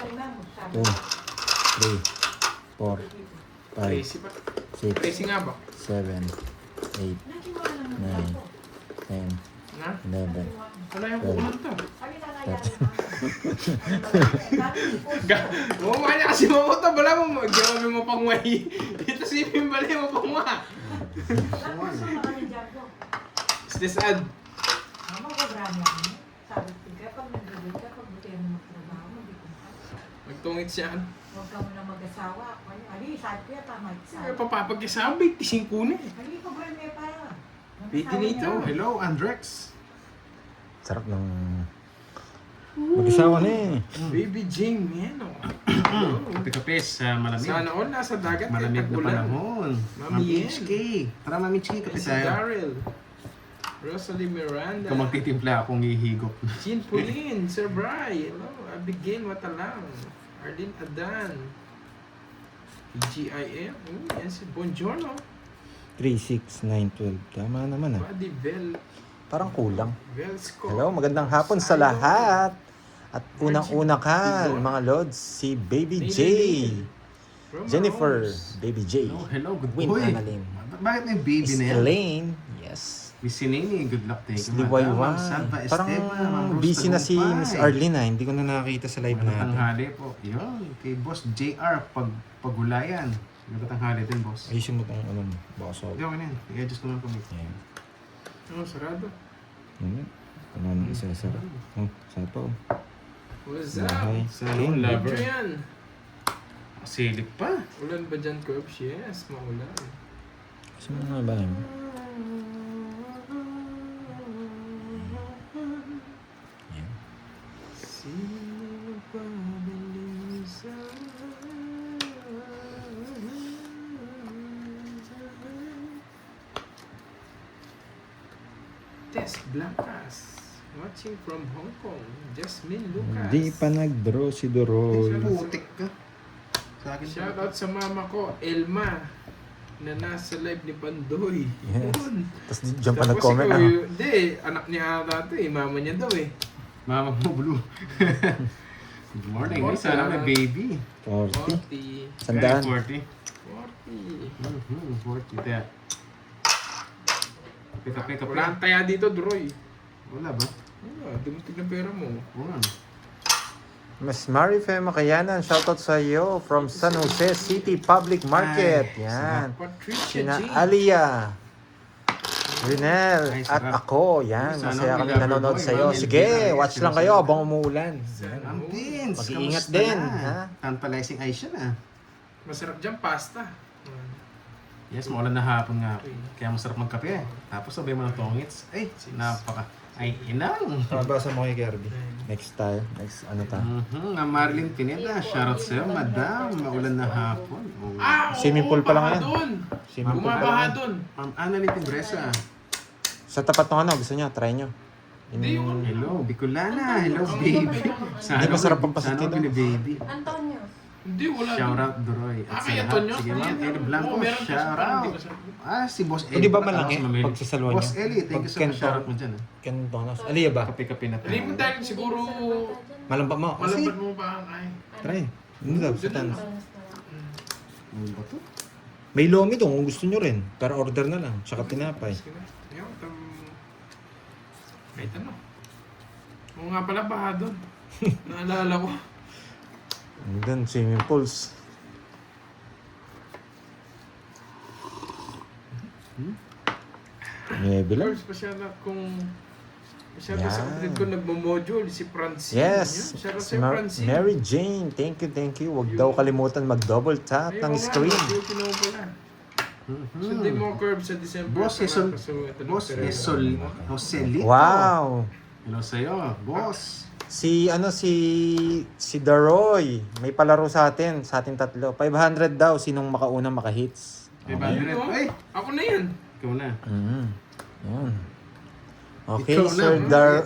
2, 3, 4, 5, Crazy ba? 6, Crazy nga ba? 7, 8, 9, 10, Na? 11, Wala yung kukunan to. 13. Bumama niya kasi mamuta. Wala mo. Hindi kami mapangway. Dito si Pimbali mapangwa. Is this ad? Magtungit siya. Huwag ka muna mag-asawa. Ali, sabi ko yan, tama. Papapagkasabi. Tising ko na eh. Ali, problema pa. Pwede nito. Hello, Andrex. Sarap ng mag-isawa na eh. Baby Jane, yan o. Kape-kape sa malamig. Sana all nasa dagat. Malamig na tagulan. panahon. Mami Yen. HK. Tara, Mami HK, kape Si tayo. Daryl. Rosalie Miranda. Kung magtitimpla akong hihigop. Jean Pauline. Sir Bry. Hello. Abigail Matalang. Arlene Adan. PGIM. Yan si Bongiorno. 3, 6, 9, 12. Tama naman ah. Buddy Bell. Parang kulang. Velsco. Hello, magandang hapon sa lahat. At unang-una ka, mga lods, si Baby J. Roma Jennifer, Rose. Baby J. Hello, hello, good Win boy. Annalyn. Bakit may baby Miss na yan? Elaine, yes. Miss Sinini, good luck tayo. Miss Liwayway. Parang busy na si Miss Arlene ah. Hindi ko na nakakita sa live natin. Tanghali po. Yun, kay Boss JR, pagulayan. Tanghali din, boss. Ayusin mo itong ano mo, baka Hindi, okay na yan. I-adjust naman kami. Ayan. Oh, sarado. Ayan. Ano nang isa-isa. Oh, saan pa oh. What's Bahay. up? Sa King. lover. Medyo yan. Silip pa. Ulan ba dyan, Curbs? Yes, maulan. Kasi mo nga ba yun? Ayan. Sino pa balisa? Tess Blancas. Watching from Hong Kong. Jasmine Lucas. Hindi pa nag-draw si Doroy. Putik ka. Sa akin Shout out sa mama ko, Elma, na nasa live ni Pandoy. Yes. Yun. Tapos dyan pa Tapos nag-comment ikaw, ah. Hindi, anak niya ata ito eh. Mama niya daw eh. Mama mo, Blue. Good morning. Ay, Boss, sana may baby. 40. 40. Sandaan. 40. 40. 40 that. Kape-kape. Wala ang taya dito, Droy. Wala ba? Wala, dumating ng pera mo. Wala. Mas Marife Makayanan, shoutout sa iyo from San Jose City Public Market. Ay, Yan. Patricia Sina G. Alia, Rinel, Ay, at sarap. ako. Yan, Sana masaya kami may lover nanonood boy, sa iyo. Ma'am Sige, Elvira. watch lang kayo habang umuulan. Ang Vince, Mag-iingat kamusta din, na? ha? Tantalizing eyes siya na. Masarap dyan, pasta. Yes, maulan na hapon nga. Kaya masarap magkape. Tapos sabay mo ng tongits. Ay, napaka. Ay, inang. Nabasa mo kay Kirby. Next tayo. Next ano tayo. Ang Marilyn Pineda, shoutout sa'yo, madam. Maulan na hapon. Oh. Ah, Swimming pool pa lang yan. Doon. Swimming pool pa Bumabaha lang. doon. Ma'am Annalyn Tibresa. Sa tapat ng ano, gusto niya, try nyo. Hindi yung Hello, Bicolana. Hello, baby. Hindi, masarap ang pasiti Sana daw. baby. Antonio. Hindi, wala. Shoutout Doroy. Ah, At kaya sa Tonyo? lahat. Sige ma'am, Eli Blanco, Oo, meron kasi parang hindi shoutout. masarap. Si Boss Eli. Hindi ba pala, malaki tapos mamili. pag sa salon Boss niya? Eli, thank you Pag so much. kento- Shoutout mo dyan. Ken Tonos. Aliya ba? Kape-kape na Hindi mo tayo. dahil siguro Malampa mo. malambat mo pa ang ay. Try. Hindi daw, sa Doon tanos. lang. Ano ba to? May lomi to kung gusto nyo rin. Pero order na lang. Tsaka tinapay. Sige na. Ayaw, kahit ano. Oo nga pala, baha doon. Naalala ko. And then, swimming pools. Maybe lang. Girls, pasyala kung masyado Yan. sa kapatid ko nagmo-module, si Francine. Yes, Yun, shout out si si Francine. Mary Jane. Thank you. Huwag daw kalimutan mag-double tap Ayun, ng oo nga, screen. duty na mo pala. Sundin mo curve sa December. Boss Esol. Boss Esol. Joselito. Wow! Hello sa'yo, boss. Si Daroy, may palaro sa atin tatlo. 500 daw, sinong makaunang makahits. May Okay. bandit. Ay, Ako na yan. ikaw na. Yan. Okay, Ikaw na. Sir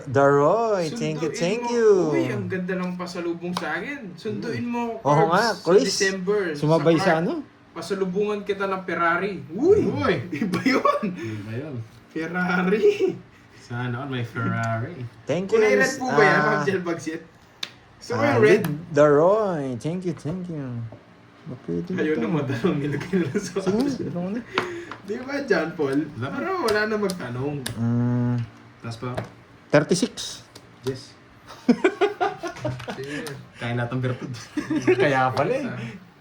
Daroy, thank Sunduin mo. you. Uy, ang ganda ng pasalubong sa akin. Sunduin mo, Oo Curbs, nga, sa Chris. December. Sumabay Clark. sa ano? Pasalubungan kita ng Ferrari. Uy! Uy! Iba yun! Hindi ba yun? Ferrari! Sana all may Ferrari. Thank you. Kulay red po ba yan, Ah, Ma'am Jel Bagsit? So, yung red. Daroy. Thank you, thank you. Mapwede Ayaw ito. na matanong nilagay nila sa Sige, ito na. Di ba, John Paul? Pero wala na magtanong. Tapos pa, 36. yes. Sige. Kaya natin bertud. Kaya pala eh.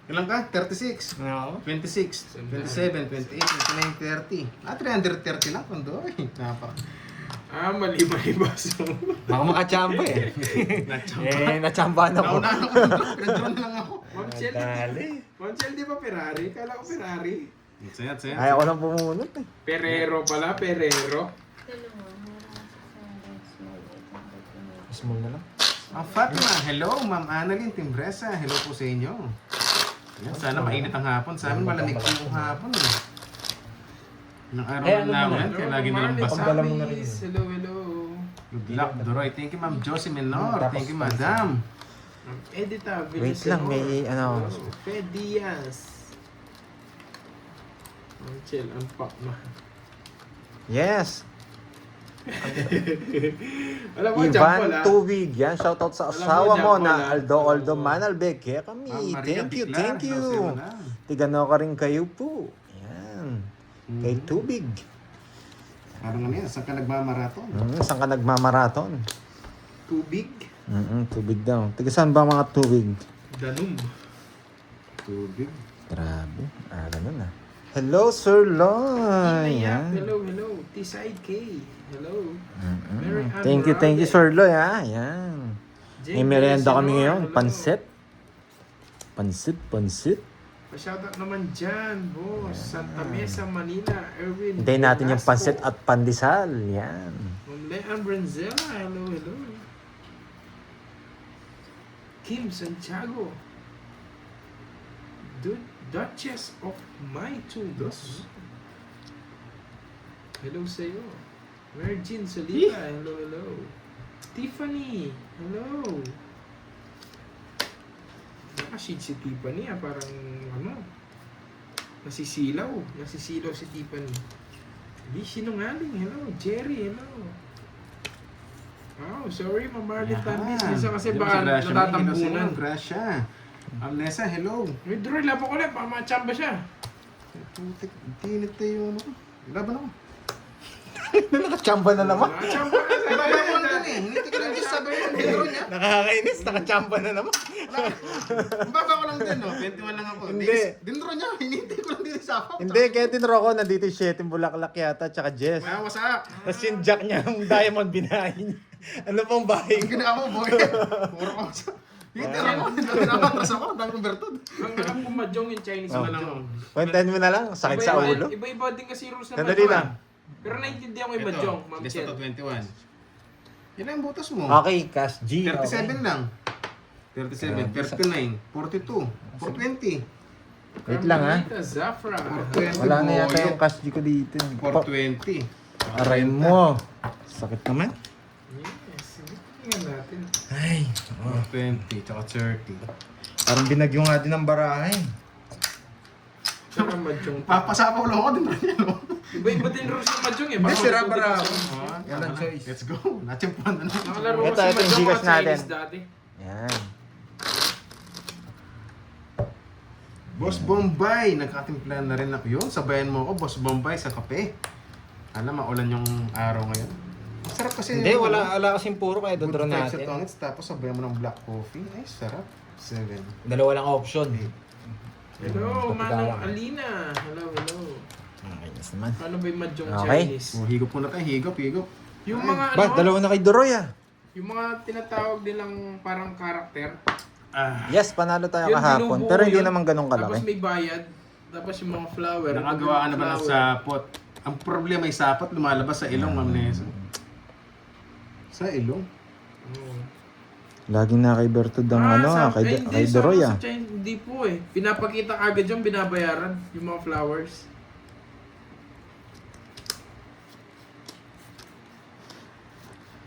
Ilan ka? 36. No. 26, 27, 28, 29, 30. 330 lang kundo. Napa. Mali-mali ba? So, Baka makachamba eh. Nachamba. Nachambahan ako. Nauna ako kundo. Pinadron na lang ako. Ma'am Chel, Ma'am Chel, di ba Ferrari? Kala ko Ferrari. Sayat. Ay, ako lang pumunot eh. Perero pala, Perero. Small na lang. Fatima, hello. Ma'am Annalyn Timbresa, hello po sa inyo. Yan, sana mainit ang hapon. Sa amin malamig po yung hapon. Nang araw Eh, ano na naman, naman? kaya lagi na lang basa. Pagdala mo na rin. Hello, hello. Good luck, Doroy. Thank you, Ma'am Josie Menor. Thank you, Madam. Ma'am Edita Wait lang, may ano. Fed Diaz. Ma'am Chel, unpack na. Yes. Alam mo, John Paul, Ivan Tubig. Yan, shoutout sa Alam mo, asawa mo John Paul, na ah. Aldo Manalbeg. Kaya kami. Ma'am Maria Thank you, Biclar, thank you. hello sa iyo, Madam. Tigano ka rin kayo po. Yan. Kay Tubig. Parang ano yan, saan ka nagmamaraton? Saan ka nagmamaraton? Tubig. Tubig daw. Tiga saan ba mga tubig? Danum. Tubig. Grabe. Ganun ah. Hello, Sir Loy. Inayak. Yan. Hello, hello. T-Side K. Hello. Mary Ann Thank you, Morales. Sir Loy ha. Yan. Jane May merienda Villasenor, kami ngayon. hello. Pansit. Pa-shoutout naman dyan, boss. Santa Mesa, Manila. Erwin. Hintayin natin yung Velasco. pansit at pandesal. Yan. Ma'am Leanne Brenzella. Hello, hello. Kim Santiago. Duchess of Maitudos. Hello sa'yo. Virgin Solita. Hello, hello. Tiffany. Hello. Nakashade si Tiffany parang ano. Nasisilaw si Tiffany. Hindi sinungaling. Hello. Jerry. Hello. Oh, sorry, Ma'am Marlene Tandis. Minsan kasi baka natatambunan. Gracia. Amnesa, hello. May drawer, laban ko lang. Baka machamba siya. Putik, tinit tayo ano. Laban ako. Nakachamba na naman. Machamba na sa Laban ako lang eh. Hindi ka lang din sabi mo yung hero niya. Nakakainis. Nakachamba na naman. Baba ko lang din, no? 21 lang ako. Hindi. Dinro niya, hinintay ko lang din sa ako. Hindi, kaya tinuro ko. Nandito yung Shetin Bulaklak yata. Tsaka Jess. Kaya wasak. Tapos yung jack niya, yung diamond binahin. Ano pang bahay Ang ko? ginawa mo, boy. Puro ko sa... Hinintay ako. Atras ako. Ang dami kong bertod. Ang alam ko mahjong yung Chinese Oh. mahjong. Kwentahin mo na lang. Sakit sa ulo. Iba-iba din kasi rules na Sandali mahjong. lang. Pero naiintindihan ko yung mahjong, Ma'am List Chel. to 21. Yan ang butas mo. Okay, Cash G. 37 lang. 37, 39, 42, 420. Wait lang, ha? Carmelita Zafra. 420. Wala na yata yung Cash G ko dito. 420. Aray mo. Sakit naman. Yes. Tingnan natin. Ay. 420, tsaka 30. Parang binagyo nga din ng barahe. Pero mahjong. Papasapaw lang ako din rin yan, no? Iba-iba din rules ng mahjong eh. Hindi, Baka sira matutunan bara. sa- Walang choice. Let's go. Natsimpan na. Nakalaro Ito, kasi ito yung mahjong Gcash mga Chinese natin. dati. Yan. Boss Bombay, nagkatimpla na rin ako yun. Sabayan mo ako, Boss Bombay, sa kape. Alam, maulan yung araw ngayon. Ang sarap kasi. Hindi, yung, wala kasing puro kaya Good dodro vibes sa natin. tonics, tapos sabayan mo ng black coffee. Ay, sarap. 7. Dalawa lang option. Hello, Kapit Manong lang. Alina. Hello, hello. Ayos naman. Paano ba yung mahjong Okay. Chinese? Higop muna tayo, higop. Yung Ay. mga Ba, ano, dalawa na kay Doroy ah. yung mga tinatawag nilang parang karakter. Yes, panalo tayo Yun, kahapon. binubuo Pero hindi yun. naman ganun Tapos kalaki. may bayad. Tapos yung mga flower. Nakagawa ka na ba ng sapot? Ang problema ay sapot lumalabas sa ilong, Ma'am Neso. Sa ilong? Oo. Laging na kay Bertud ang ano ah, kay Doroy ah. Hindi po eh. Pinapakita agad yung binabayaran. Yung mga flowers.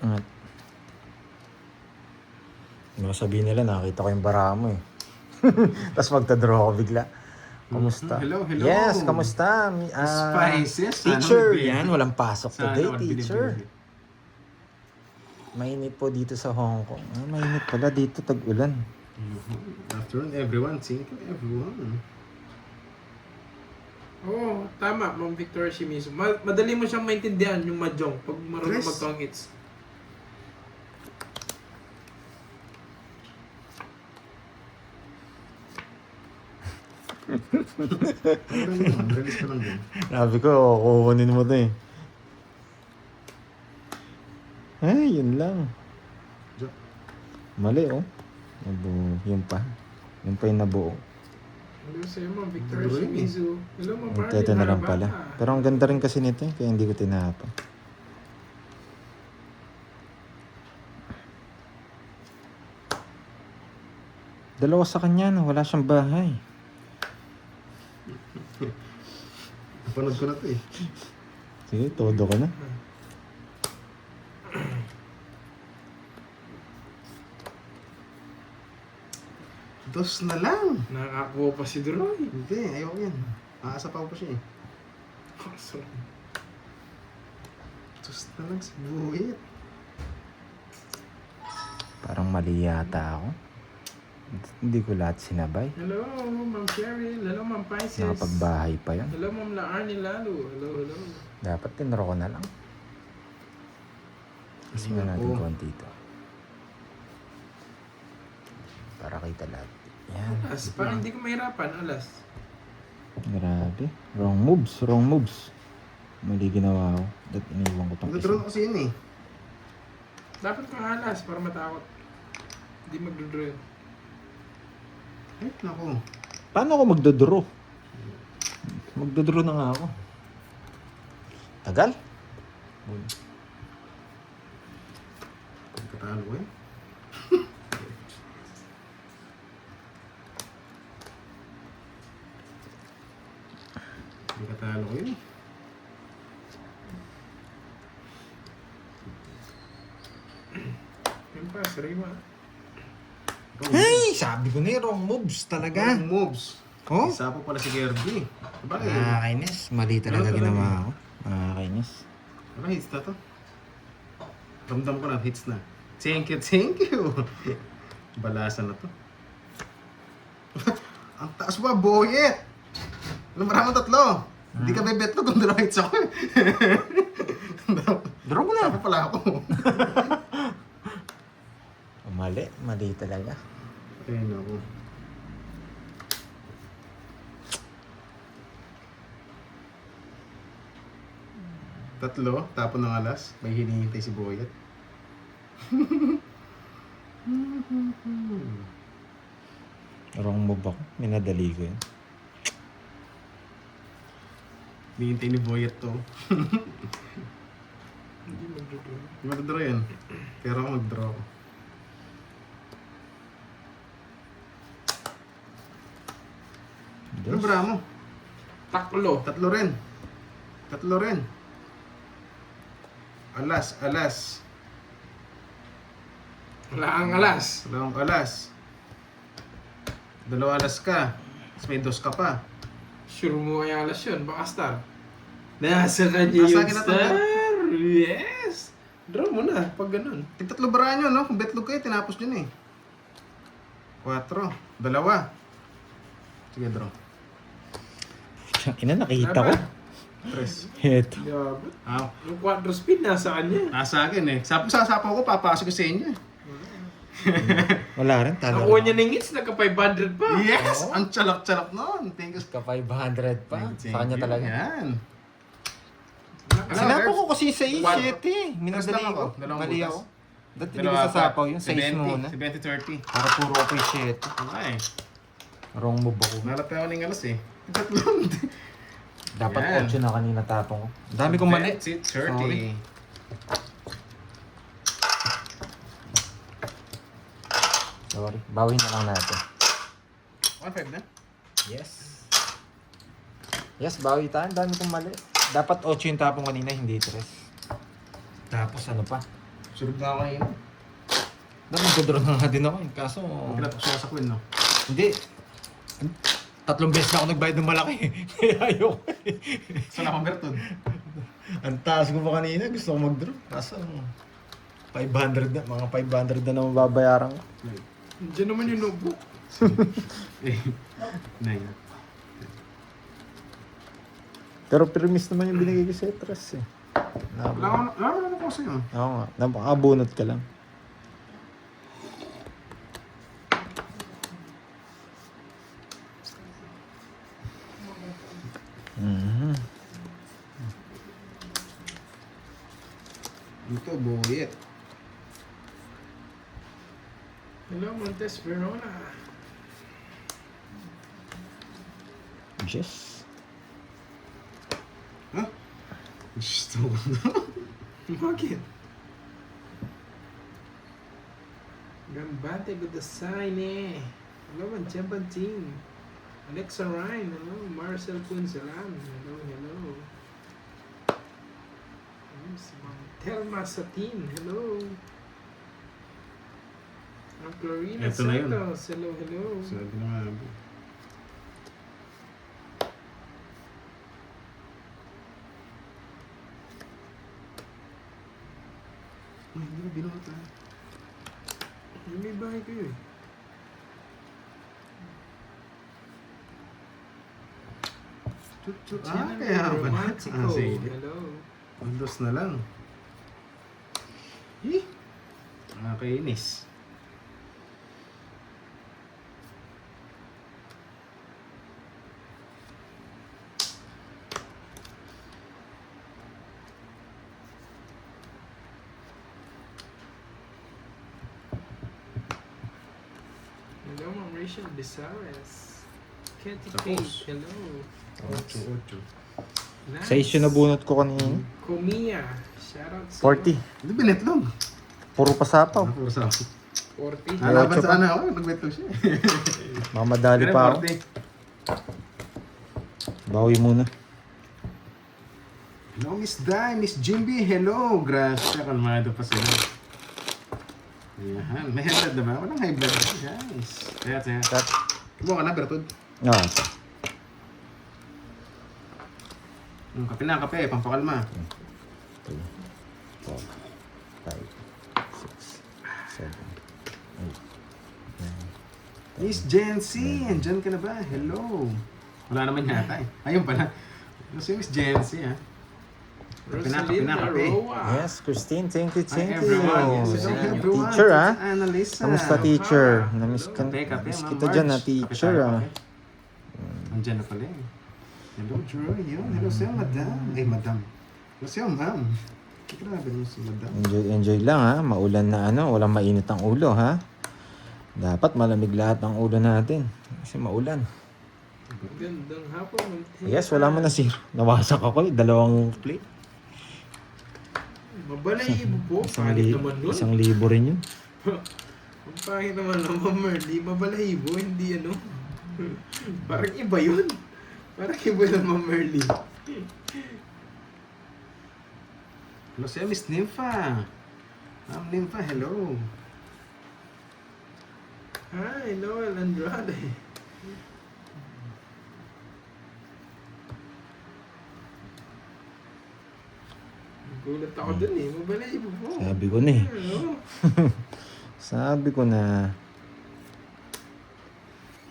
At ano sabihin nila, nakita ko yung bara mo eh. Tapos magta-draw ako bigla. Kamusta? Hello. Yes, kamusta? Spices. Teacher, Sana yan, walang pasok Sana today, all teacher. binibili. Mainit po dito sa Hong Kong. Ah, mainit pala dito, tag-ulan. Afternoon, everyone. Thank you, everyone. Oo, tama, Ma'am Victoria Shimizu. Madali mo siyang maintindihan yung mahjong pag marunong Tres. mag-tongits. Release ko lang din. Sabi ko, kukunin mo to eh. Ay, yun lang. Diyan. Mali oh. Nabuo. Yun pa. Yun pa yung nabuo. Hello sa'yo, Ma'am Victoria Hello, Shimizu. Hello, Ma'am Barbie. Ito na lang Harabata. pala. Pero ang ganda rin kasi nito eh, kaya hindi ko tinapon. Dalawa sa kanya no, wala siyang bahay. Napanood ko na to eh. Sige, todo ko na. Dos na lang. Nakakuha pa si Droy. Hindi, ayoko yan. Aasa pa ako pa siya eh. Awesome. Dos na lang si Buhit. Parang mali yata ako. Hindi ko lahat sinabay. Hello, Ma'am Cheryl. Hello, Ma'am Pisces. Nakapagbahay pa yun. Hello, Ma'am Laarni Lalo. Hello, hello. Dapat tinro ko na lang. Kasi nga natin Oo. konti ito. Para kita lahat. Yan. Alas, parang hindi ko mahirapan. Alas. Grabe. Wrong moves. Wrong moves. Mali ginawa ko. That iniwan ko pang Nagdodron isa. ako kasi yun eh. Dapat kang alas para matakot. Hindi magdodraw yun. Ay, naku. Paano ako magdodraw? Magdodraw na nga ako. Tagal? Pagkatalo ko eh. Pagkatalo ko yun eh. Yun pa, sarima. Ay! Sabi ko na wrong moves talaga. Wrong moves. Oh? Isa po pala si Gerby. Bakit? Nakakainis. Mali talaga Ano talaga ginawa eh? ako. Nakakainis. Ano hits na to? Ramdam ko na hits na. Thank you, thank you. Balasan na to. Ang taas ba, boyet? Alam mo maraming tatlo. Hindi ka bebet ko kung dalawang hits ako eh. Draw mo na. Sapa pala ako. Mali. Mali talaga. Ayun ako. Tatlo, tapon ng alas. May hinihintay si Boyet. Wrong move ako. Minadali ko yun. Hinihintay ni Boyet to. Hindi magdodraw. Hindi mag-draw yan. Pero ako mag-draw ako. Ano bra mo? Taklo. Tatlo rin. Tatlo rin. Alas, alas. Wala ang alas. Dalawang alas. Dalawa alas ka. Tapos may dos ka pa. Sure mo kaya alas yun. Baka star. Nasa kanya Nasa yung akin na to, star. Yes. Draw mo na pag ganun. Tigtatlo baraan nyo, no? Kung betlog kayo, tinapos nyo eh. 4. Dalawa. Sige, draw. Ina, nakita ko. 3. Heto. Grabe. Ah, Yung quadro spin nasa kanya. nasa akin eh. Sasapaw ko, papasok ko sa inyo eh. Wala rin. Talo Nakuha niya ng hits, nagka 500 pa. Yes! Oo. Ang tsalak-tsalak nun. Thank you. Ka 500 pa. Thank Sa kanya you. talaga. Yan. Sinapo ko kasi sa 7 eh. Minadali Tres lang ko. ako. Dalawang Mali butas. ako. Dati hindi ko sasapaw yung 6 muna. Si 20-30. Para puro ako yung 7. Ay, Wrong move ako. nalapit ako ng alas eh. Tatlo. Dapat Yan. 8 na kanina tapong ko. Dami kong mali. 30. Sorry. Sorry. Bawin na lang natin. 1-5 na? Yes. Yes, bawi tayo. Dami kong mali. Dapat 8 yung tapong kanina, hindi 3. Tapos ano pa? Surog na ako ngayon. Dapat magdodraw na nga din ako eh. Kaso, Magkilap ko siya sa queen, no? hindi. 3 beses na ako nagbayad ng malaki. Kaya ayoko eh. So, nakamertod. Ang taas ko pa kanina. Gusto ko mag-draw. Kaso, 500 na, mga 500 na naman babayaran ko. Diyan naman yung notebook. Na yan. Pero permis naman yung binigay ko sa Etras eh. Wala naman ako sa'yo. Oo nga, napakabunot ka lang. Mhm. Ito, boyet. Hello, Montes Verona. Yes. Ha? Gusto ko na. Bakit? Gambate Godasay ne. Hello, Manchabanting. Alexa Ryan. Hello, Marcel Punsalan. Hello, hello. Yes, Ma'am Telma Satin. Hello. Ma'am Clarina Eto na yun. Santos. Hello, hello. Sabi na nga. Ay, hindi ko binuhat ah. Yung may bahay kayo eh. Chut-chut. Yan Ah, ang kaya ba? romantico. Sige. Hello. Windows na lang. Eh, nakakainis. Hello, Ma'am Rachel Besares. Katy Tapos. Kate. Hello. 8. Nice. Sa issue na bunot ko kanina. Kumiya. Shoutout sa 40. Hindi, binetlog. Puro pasapaw. Puro sa 40. Nalaban Ocho sa pa. ano ako, nagbetlog siya. Mamadali Pero pa ako. 40. Bawi muna. Hello, Miss Dai, Miss Jimby, hello. Gracia, kalmado pa sila. Ayan, may high blood na ba? Walang high blood. Guys. Kaya. Cut. Kubo ka na, Bertud. Ah, Yung kape na, kape, pampakalma. 3, 4, 5, 6, 7, 8, 9. Miss Jency, andyan ka na ba? Hello. Wala naman yata eh. Ayun pala. Hello si Miss Jency ha. Rosalinda Pinaka-kape. Roa. Yes, Christine, thank you, thank you. everyone. Yes, Thank you, everyone. teacher, ha? Annalisa. Kamusta, teacher? Hello. Namiss ka, Kape, namiss Ma'am kita dyan, ha, Marge. teacher, Kape tayo, ha? kape. Andyan na pala eh. Hello, Joy. Yun. Hello sa'yo, madam. Ay, madam. Hello sa'yo, ma'am. Grabe naman si madam. Enjoy lang, ha? Maulan na ano, walang mainit ang ulo, ha? Dapat malamig lahat ng ulo natin. Kasi maulan. Gandang hapon. Montes. Yes, wala mo na sir. Nawasak ako, 2 plate. Mabalahibo po. Pangit naman nun. 1,000 rin yun. Ang pangit naman naman, Merly. Mabalahibo, hindi ano. Parang iba yun. Parang iba yun, Ma'am Merly. Hello sa'yo, Miss Nympha. Ma'am Nympha, hello. Hi, Noel Andrade. Gulat ako dun eh. Mabalahibo po. Sabi ko na eh. Ano? Sabi ko na.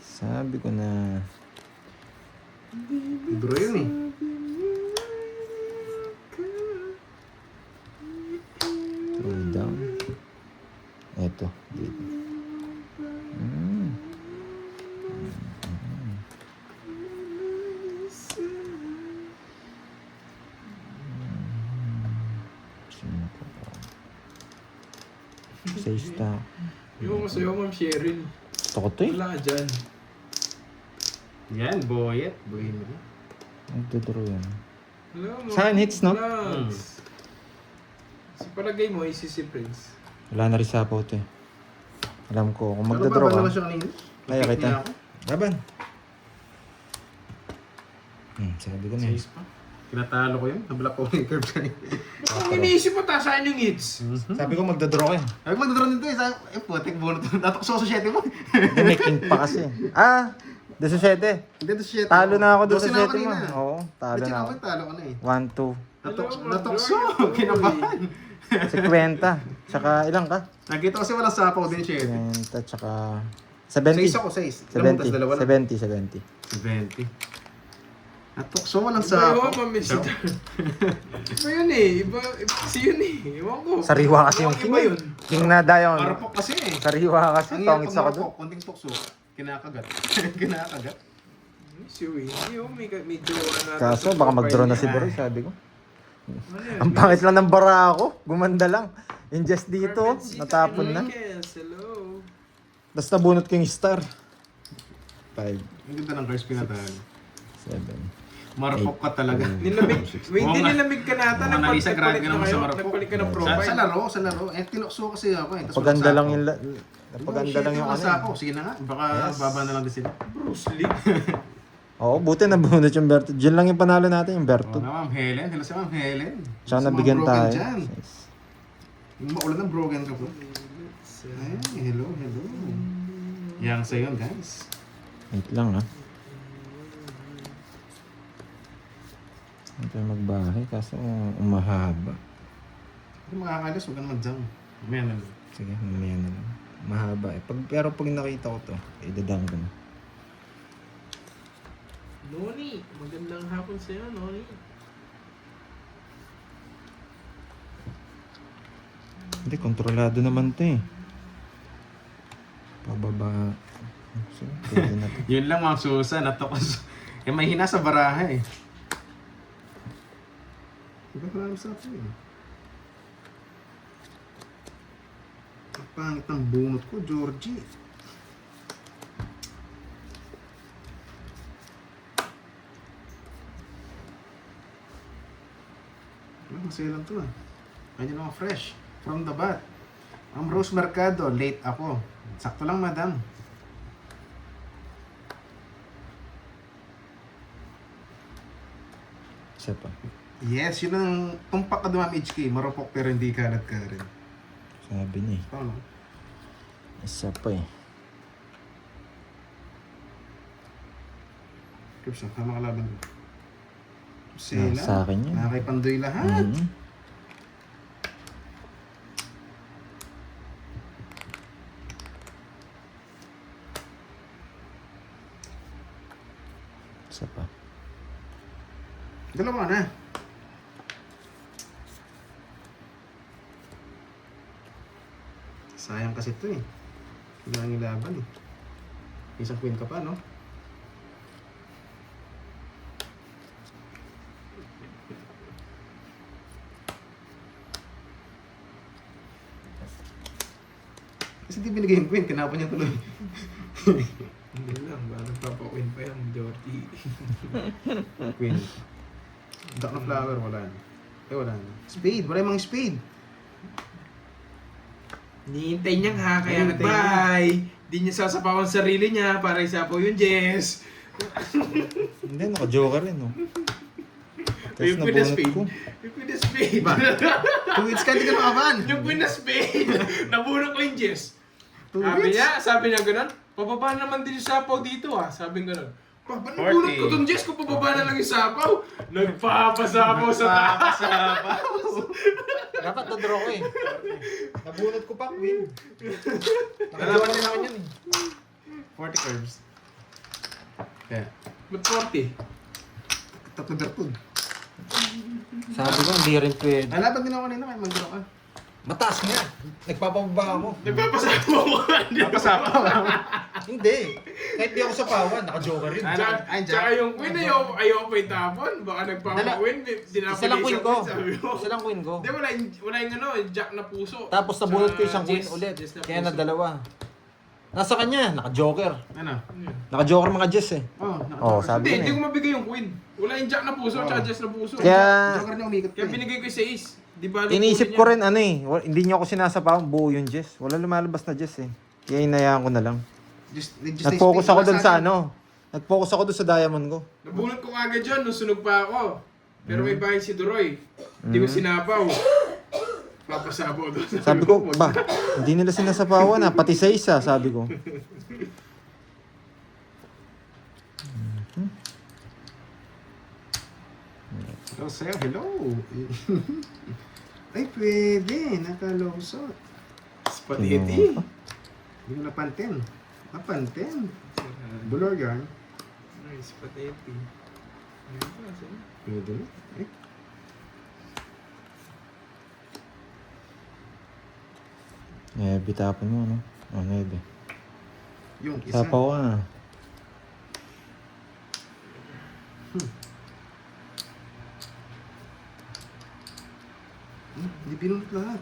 Sabi ko na. Bro yun eh. Throw down. Eto. Dito. Mm. Sino ko ba? Sa ista. Yung masaya, Ma'am Cheryl. Gusto ko to eh. Wala ka dyan. Yan, boyet. Boyet mo. Nagdodoro yan. Hello, Ma'am Saan hits, no? Vlogs. Si palagay mo, si Prince. Wala na rin sapaw to eh. Alam ko, kung Ano magdodoro ba? ka. Naman siya kanina? Kaya Pick kita. niya ako. Laban. Sabi ko na eh. Says pa. Kinatalo ko yun. Nablak ko yung curve sa'yo. Ba't kung iniisip mo, tasaan yung hits? Sabi ko magdodoro kayo. Ay, magdodron nito eh. Sabi, putik bunot. Natok sa 7 mo. Hindi, may king pa kasi. Ah! 17. Hindi, doon 7. Talo na ako doon sa 7 mo. kanina. Oo, talo na ako. Talo ko na eh. 1-2. Hello, Ma'am Natokso. Gloria Tuloy. Kinabahan. 50. Tsaka ilang ka? Nakita ko kasi walang sapaw din siya. 50, tsaka... 6 70. ako, 6. Ilan mo, tas dalawa lang? 70. 70. Natukso walang Iba sapaw. yun, Mamisita. Iba yun eh. Iba kasi yun eh. Ewan ko. Sariwa kasi yung Iba yun. King na dayon. Marupok kasi eh. Sariwa kasi. Ang hirap Tongit pag sa kado. marupok, konting tukso. Kinakagat. Kinakagat. Si Winnie, oh, may jowa na. Kaso baka mag-draw na si niya. Boroy, sabi ko. Ano yun? Ang pangit lang ng bara ako. Gumanda lang. Yung just dito, Perfect seat, natapon na. Enriquez, hello. Tapos nabunot ko yung star. 5, Ang ganda ng cards pinatalo. 7. Marupok ka talaga. Nilamig. Wait, Oo hindi nga. nilamig ka nata. Mona Lisa, grabe ka naman sa kayo. marupok. Nagpalit ka ng Sa profile. laro. Eh, tinukso kasi ako eh. Tas Napaganda walang lang sapaw. yung... Napaganda lang yung Walang ano. sapaw. Sige na nga. Baka Yes. baba na lang din sila. Bruce Lee. Oo, buti nabunot yung Berto. Diyan lang yung panalo natin, yung Oo Berto. na, Ma'am Helen. Hello sa Ma'am Helen. Tsaka Sa mga nabigyan broken tayo. dyan. Yung maulan ng broken ka po. Ay, hello. Yang sa yun, guys. Wait lang ha. Hindi tayo magbahay kaso umahaba. Kung makakalis, huwag ka naman dyan. Mamaya na lang. Sige, mamaya na lang. Mahaba eh. Pero pag nakita ko to, idadang ko na. Noni, magandang hapon sa'yo, Noni. Hindi, kontrolado naman to eh. Pababa. Sige, pwede na to. Yun lang, Ma'am Susan. Natukos. Eh, may hina sa baraha eh. Diba ko lang sa atin eh. Ang pangit ng bunot ko, Georgie. Masaya lang to ah. Kanya naman fresh. From the bat. Ang Rose Mercado, late ako. Sakto lang, madam. Isa pa. Yes, yun ang tumpak ka dumam HK. Marupok pero hindi kalat ka rin. Sabi niya eh. Paano? Isa pa eh. Crips, tama kalaban ko. Sela. Sa akin yan. Nakakaipandoy lahat. Mhm. Isa pa. Dalawa na. Sayang kasi ito eh. Kailangan ilaban eh. Isang queen ka pa, no? Kasi di binigay yung queen, tinapon niya tuloy. Hindi lang, ba nagpapa-win pa yung Jordy. Queen. Jack na flower, wala na. Eh, wala na. Spade, wala yung mga spade. Hinihintay niya ha, kaya Hinihintay nag-bye. Di niya sasapawan sa sarili niya para isapaw yung Jess. Hindi, naka-joker rin no. Tapos Yung Queen na nabunot spade. ko. Yung Queen na spade. Ba? 2 hits ka, hindi ka makaban. Yung Queen na spade. Nabunok ko yung Jess. 2 Sabi hits. niya ganun, pababa naman din yung sapaw dito ah. Sabi ganun. Pa, ba't 40. nabunot ko dun Jess kung pababa na lang yung sapaw? Nagpapasapaw sa taas. Dapat na-draw ko eh. Nabunot ko pa, Queen. Nalaman din ako yan eh. 40 curves. Kaya, Ba't 40? tatlo bertud. Sabi ko, hindi rin pwede. Nalaban din ako kanina, kaya mag-draw ka. Mataas nga. Nagpapababa ako. Nagpapasapaw ko. Napasapaw. Hindi. Kahit di ako sa pawan, naka-joker rin. Ay, Tsaka yung Queen ayaw pa itapon. Baka nagpapa-win. Isa lang queen ko. Sabi mo. Isa lang queen ko. Hindi, wala yung ano, yung jack na puso. Tapos nabunot ko Tsaka isang queen Jess- ulit. Jess na Kaya na puso. dalawa. Nasa kanya, naka-joker. Ano? Naka-joker mga Jess eh. Oh, Oh, sabi Hindi, ko hindi na ko mabigay yung queen. Wala yung jack na puso, tsaka Jess na puso. Kaya, Joker niya umikot Kaya ko eh. binigay ko yung 6. Di ba? iniisip ko rin ano eh. Hindi niyo ako sinasapawan, buo yung Jess. Wala lumalabas na Jess eh. Kaya inayaan ko na lang. Just Nag-focus ako dun sa ano. Nag-focus ako dun sa diamond ko. Nabunot ko kagad yun nung sunog pa ako. Pero may bahay si Duroy. Hindi ko sinapaw. Papasapaw doon. Sabi ko, ba, hindi nila sinasapawan ah. Pati sa isa, sabi ko. Hello sa'yo, hello. Ay, pwede. Nakalusot. Spaghetti. Hindi ko napantin. Napantin. Bulor yarn. Ay, spaghetti. Ayun pa, sino? Pwede na. Eh. Bitapon mo, no? Oh, nebe. Yung isa. Sapaw ka. Hindi binunot lahat.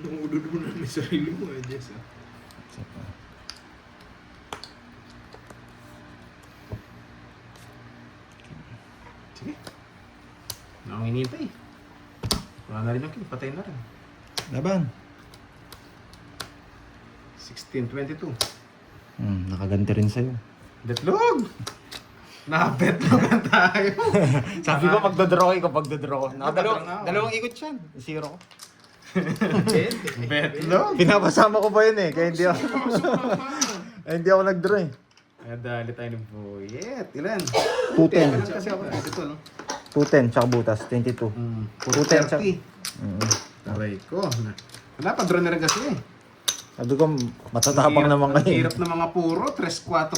Nungudod mo na may sarili mo, Jess. Isa pa. Sige. Nakang hinihintay. Wala na rin yung king. Patay na rin. Laban. 16-22. Nakaganti rin sa'yo. Betlog! Nakabetlogan tayo. Sabi ko magdodraw ko, pagdodraw ko. Nakadraw na ako. Dalawang ikot yan. Zero ko. Betlog! Pinapasama ko pa yun eh, kaya hindi ako, hindi ako nag-draw eh. Nadali tayo ng buyet. Ilan? 210. Kasi ako ito, no? 210, tsaka butas, 22. 210, 30. Aray ko. Wala pa, draw na rin kasi eh. Sabi ko, matatapang naman Ang kayo. hirap ng mga puro, 3-4.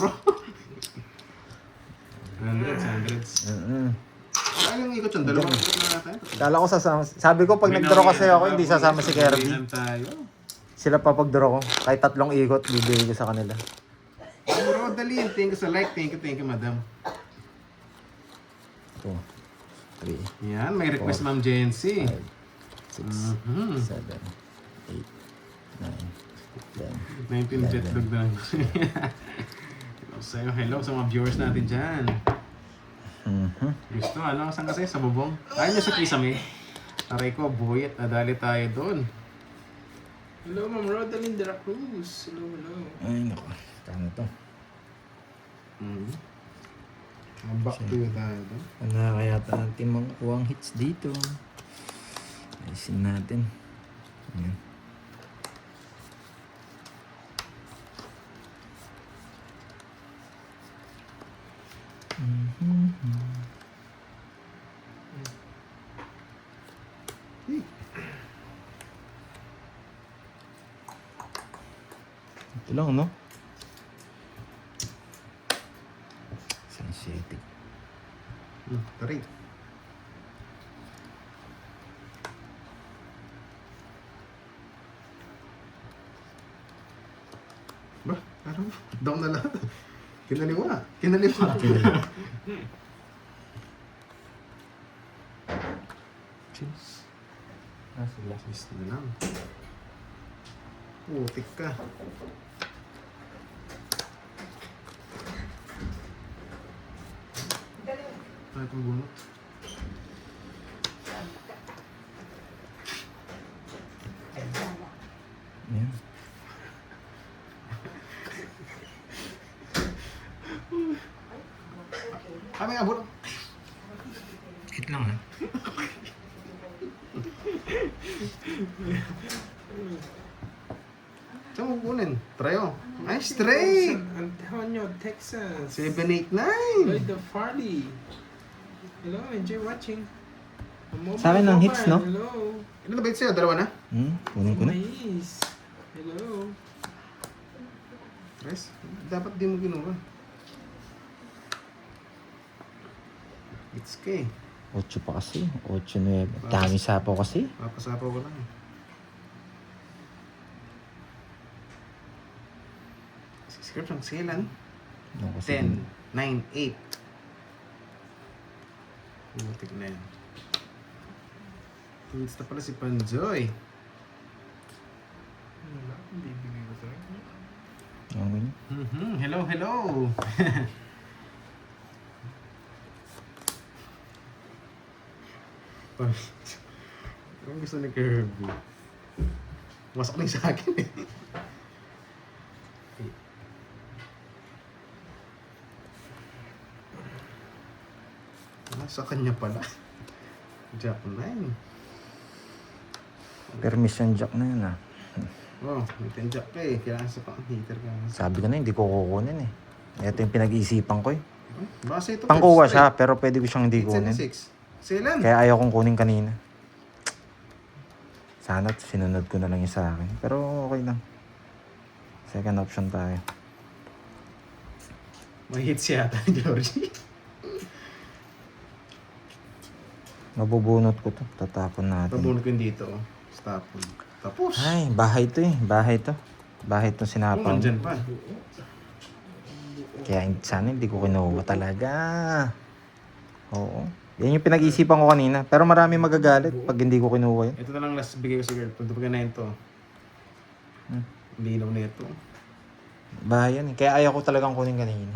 Hundreds. Ano yung ikot yun? Dalawang ikot na natin. Kala ko sasama. Sabi ko, pag nag-draw kasi ako, hindi sasama si Kirby. Tayo. Sila pa pag-draw ko. Kahit 3 ikot, bibigay ko sa kanila. Bro, dali. Thank you sa like. Thank you, madam. 2, 3, Yan, may request Ma'am Jency. 6, Mhm. 7, 8, 9, 19 10. betlog na. Hello sa'yo. Hello sa mga viewers natin dyan. Gusto, ano? Saan kasi? Sa bubong? Ayaw nyo sa Kisame. Aray ko, buyet. Nadali tayo doon. Hello, Ma'am Rodaline de la Cruz. Hello, hello. Ay, naku. Kano to? Back to you tayo doon. Ano kaya natin makukuha ang hits dito? Ayusin natin. Ayan. Ito lang, no? Sensitive. Tari. Ba? Ano? Down na lahat. Kinaliwa. Kinaliwa. Cheers. Sila. Cheers na lang. Putik ka. Ay, itong bunot. Ayan. Kami nga bunot. Hit lang, ha? Saan mo kunin? Trayo. Ay, straight! Antonio, Texas. 789! Lloyd the Farley. Hello, enjoy watching. Sa akin ang hits, no? Hello. Ilan na ba sa'yo? Dalawa na? Kunin ko na. Nice. Hello. Tres? Dapat di mo ginawa. It's okay. 8 pa kasi. 8, 9. Dami sapaw kasi. Papasapaw ko lang. Script ang silan. Ano kasi 10, 9, 8. Butik na yan. Tweets na pala si Panjoy. Wala, bibigay ko tayo. Okay. Hello, hello. Ang gusto ni Kirby. Masak na yung sa akin eh. Sa kanya pala. Jack 9. Permission jack na yun, ha? Oh, may jack ka eh. Kailangan sa pang-heater ka. Sabi ko na, hindi ko kukunin, eh. Ito yung pinag-iisipan ko, eh. Base ito. Pangkuha siya, pero pwede ko siyang hindi kunin. 876. Silan. Kaya ayaw kong kunin kanina. Sana sinunod ko na lang yung sa akin. Pero okay lang. Second option tayo. May hits yata, Georgie. Mabubunot ko to. Tatapon natin. Pabunod ko yun dito. Oh. Stop. Tapos. Ay, bahay to eh. Bahay to. Bahay to Kung sinapang. andyan pa. Kaya sana hindi ko kinuha talaga. Oo. Yan yung pinag-isipan ko kanina. Pero marami magagalit pag hindi ko kinuha yun. Ito na lang last bigay ko sa girl. Punta pa na ito. Linaw na ito. Bahay yan eh. Kaya ayaw ko talagang kunin kanina.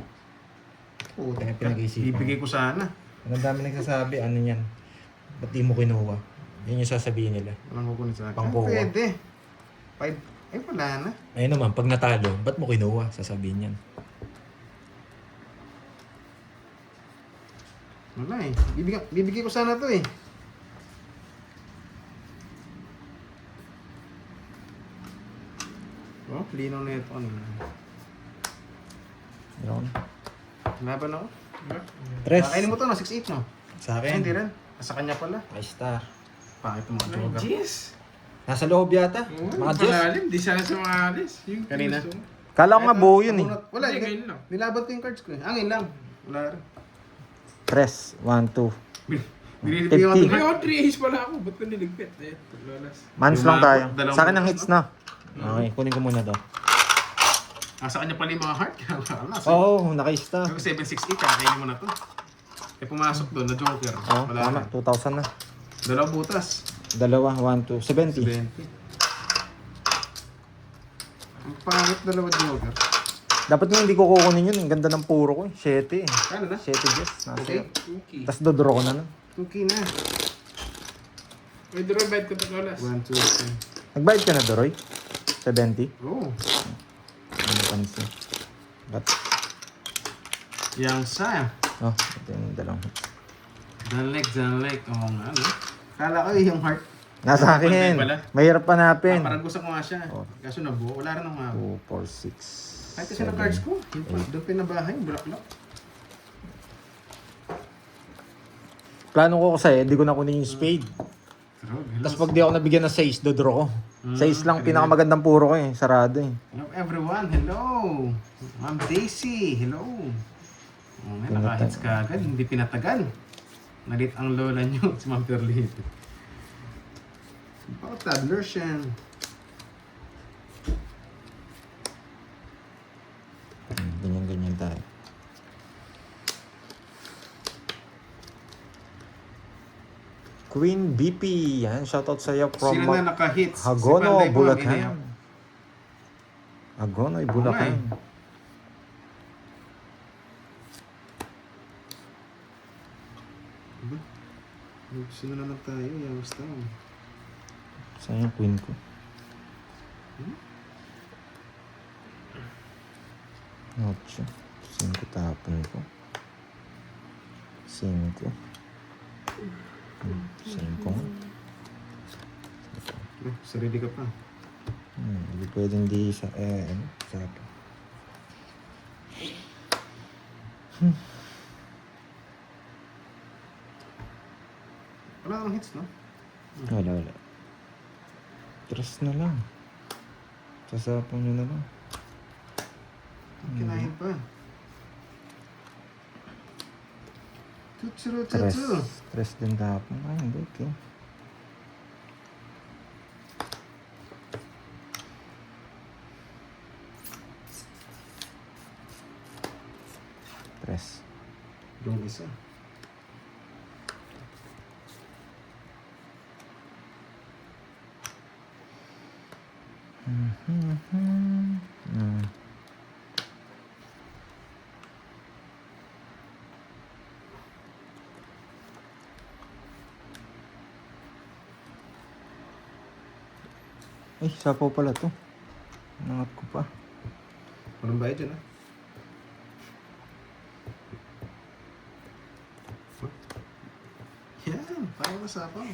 Oo, Kaya pinag-isipan. bibigay ko sana. Ang dami nagsasabi, ano yan? Ba't di mo kinuha? Yan yung sasabihin nila. Walang kukunin sa akin. Pangkuha. Pwede. 5. Eh, wala na. Ayun naman, pag natalo, ba't mo kinuha? Sasabihin yan. Wala eh. Bibigay ko sana to eh. Oh, linaw na ito kanina. Yun. Laban ako. Tres. Kainin mo to, no? 6-8, no? Sa Ay, hindi akin. rin. Sa kanya pala. Ay, star. Pangit yung mga joker. Jeez. Nasa loob yata. Oo, Mga Diyos. malalim. Di sana sumalis. Yung Kanina? gusto mo. Kala ko nga buo yun eh. Wala, Hindi, hindi. ngayon lang. Nilaban ko yung cards ko eh. Angin lang. Wala rin. Tres. 1, 2. Binibigyan ko 50. ito. Ay, ako 3 ace pala ako. Ba't ko niligpit? Eh, lalas. Mans Yung lang mga tayo. dalawang Sa akin ang butas, hits na. Okay, kunin ko muna to. Sa kanya pala yung mga heart. Wala. Oo, naka-star. Yung 768, kakainin mo na to. Eh, pumasok doon na joker. Oo, Wala tama. na. 2,000 na. Dalawang butas. Dalawa, 1, 2. 70. 20. Ang pangit dalawa joker. Dapat nga hindi ko kukunin yun. Ang ganda ng puro ko eh. 7 eh. Kano na? 7 Diyos. Nasa Okay. Okay. Tapos dodraw ko na nun. Okay na. May draw bet ko to lalas. 1, 2, 3. Nagbayad ka na, Doroy? 70? Oh. Ano pansin? Ba't? Yang sa. Oh, ito yung dalawang hits. Danlek. Oo nga, no? Kala ko yung heart. Nasa akin. Pansin pala. Mahirap hanapin. Parang gusto ko nga siya. Oh. Kaso nabuo. Wala rin ang mga. 2, 4, 6. Kahit kasi ng cards ko. Yun pa. Doon pinabahay. Bulaklak. Plano ko kasi, hindi ko na kunin yung spade. Tapos pag di ako nabigyan ng 6, dodraw ko. 6 lang pinakamagandang puro ko eh. Sarado eh. Hello everyone. Hello. Ma'am Daisy. Hello. Oh, may nakahits ka agad. Hindi pinatagal. Nalit ang lola nyo. Si Ma'am Perlito. Bakit toddler siya? Ganyan-ganyan tayo. Queen BP. Yan, shoutout sa iyo from Sino na nakahits? Hagono, Panday po, Bulacan. Inayap. Hagono, Bulacan. Oo nga Sino na lang tayo? Yawas tayo. Saan yung queen ko? Ocho. 5 tapon ko. 5. 5. Sarili ka pa. Hindi pwedeng di sa ano? Sa Wala namang hits, no? wala. Trust na lang. Sasapon nyo na lang. Kinahin pa. Tutsuro, Tres. tutsuro. Tres din tapon. Ay, hindi. Okay. Tres. Yung isa. Ay, sapaw pala to. Nangat ko pa. Walang bayad dyan, ha? Yan, parang masapaw.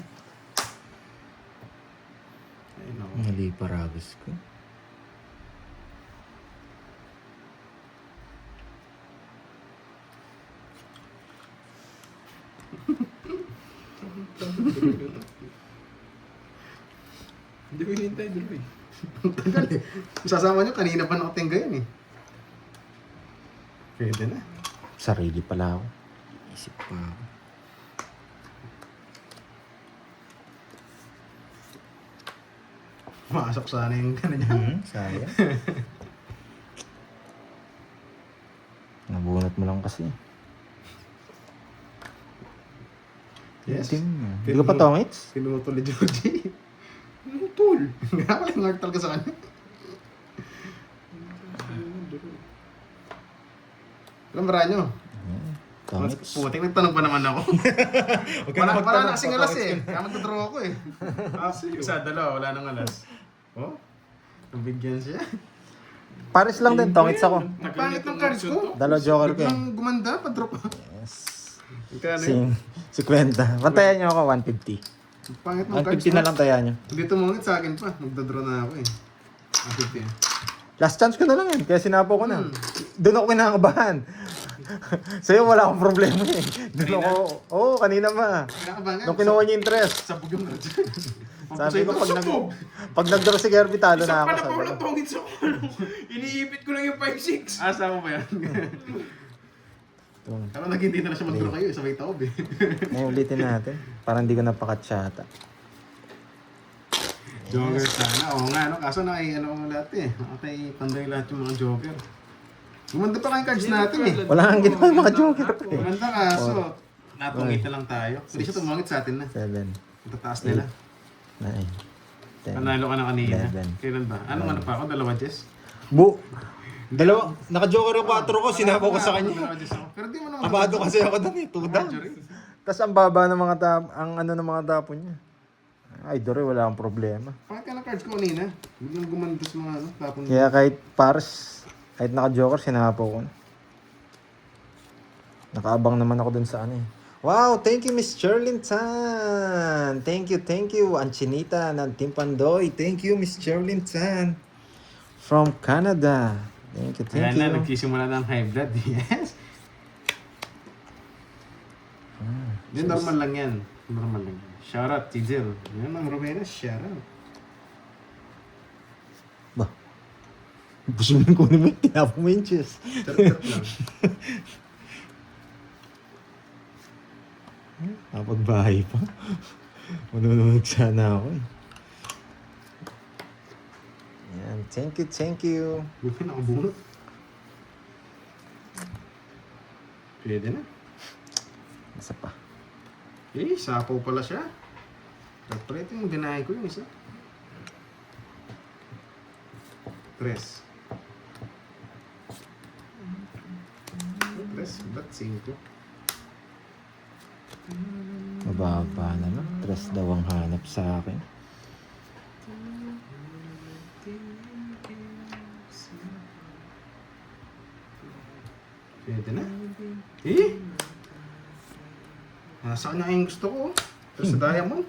Ayun ako. Mali paragos ko. Hindi ko hinintay doon eh. Tagal eh. Sasama nyo, kanina pa nakatingga yun eh. Pwede na. Sarili pala ako. Isip pa ako. Masok sana yung gano'n niya. Sayang. Nabunot mo lang kasi. Yes. Team. Hindi ko pa tongits? Pinutol ni Georgie. Nutol. Nga pala yung talaga sa kanya. Alam ba nyo? Tongits. Puting nagtanong pa naman ako. Huwag ka na Wala magtanong, na kasing alas patongits eh. Kaya magdodraw ako eh. Isa, dalawa, wala nang alas. Oh? Nabigyan siya. Pares lang din, tongits ako. Ang pangit ng cards ko. Dalawa joker ko eh. Biglang gumanda, pa-drop. Yes. Kaya ano yun? 50. Pantayan nyo ako, 150. Ang pangit ng cards 150 ko. na lang tayan nyo. Hindi tumungit sa akin pa. Magdodraw na ako eh. 150. Last chance ko na lang yun, kaya sinapo ko na. Doon ako kinakabahan. Sa'yo wala akong problema eh. Doon ako, kanina pa. Kinakabangan. Nung kinuha niya yung interest. Sabog yung cards. Sabi ko, pag nag-draw si Kirby, talo na Isang ako. pala pa Sabi walang ko. tongits ako. Iniipit ko lang yung 5-6. Asa mo ba yan? Pero naging dito na siya mag-draw kayo. Sabay taob eh. Ngayon ulitin natin. Parang hindi ko napakatsata. Joker sana. Oo nga, no? Kaso ano mo lahat eh. Nakatay panday lahat yung mga Joker. Gumanda pa kayong cards natin eh. Wala kang ginawa yung mga joker pa eh. Gumanda kaso. Natungit na lang tayo. Hindi siya tumangit sa atin na. 7, Tataas nila. 9, 10. Panalo ka na kanina. 11. Kailan ba? Anong ano pa ako? Dalawa Jess? Dalawa, naka-joker yung 4 ko, sinapo ko sa kanya. Dalawa Jess ako. Pero di mo naman. Abado kasi ako doon eh, 2 down. Tapos ang baba ng mga ng mga tapon niya. Ay, Dore, wala akong problema. Pakit ka ng cards ko kanina. Biglang gumanda sa mga ano. Tapon. Kaya kahit kahit naka-joker, sinapo ko na. Nakaabang naman ako dun sa ano eh. Wow, thank you Miss Cherlyn Tan. Thank you. Anchinita ng Team Pandoy. Thank you Miss Cherlyn Tan. From Canada. Thank Kaya na, you. nagsisimula ng high blood. Yes. Hindi, normal lang yan. Normal lang yan. Shoutout, Tijel. Yan ang Romero, shoutout. Ba? Gusto mo kunin mo yung tinapo mo yung chess. Charot lang. Kapag-bahay pa. Manunod sana ako eh. Yan. Thank you. Buti nakabunot. Pwede na. Isa pa. Eh, sapaw pala siya. Pero ito yung deny ko yung isa. 3. 3, ba't 5? Mababa na no? 3 daw ang hanap sa akin. Pwede na. Eh? Nasa kanya yung gusto ko. Tapos sa diamond.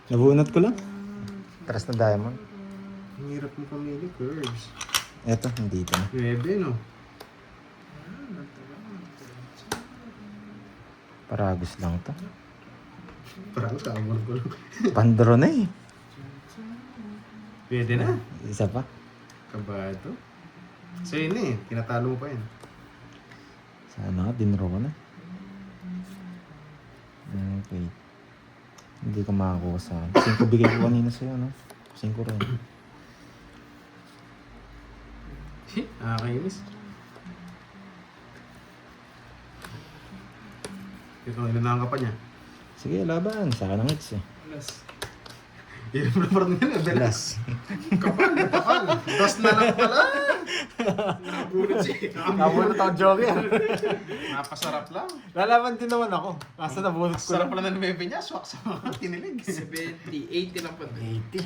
Nabunot ko lang. 3 na diamond. Ang hirap mo pamili, curves. Eto, nandito na. 9, no? Paragos lang to. Parang sa amor ko lang. Pandro na eh. Pwede na. Isa pa. Kabado. So yun eh, tinatalo mo pa yan. Sana ka, dinro ko na. Okay. Hindi ka makakuha sa akin. 5 bigay ko kanina sa'yo, no? 5 rin. Nakakainis. Ito, ilanaan ka pa niya. Sige, laban. Sa akin ang hits eh. Yan mo na parang nila, belas. Kapal. Das na lang pala. Nabunot siya. Nabunot ako joker. Napasarap lang. Lalaban din naman ako. Kaso nabunot ko Sarap lang. pala ng bebe niya, swak sa mga tinilig. 70, 80 lang pa doon. 80.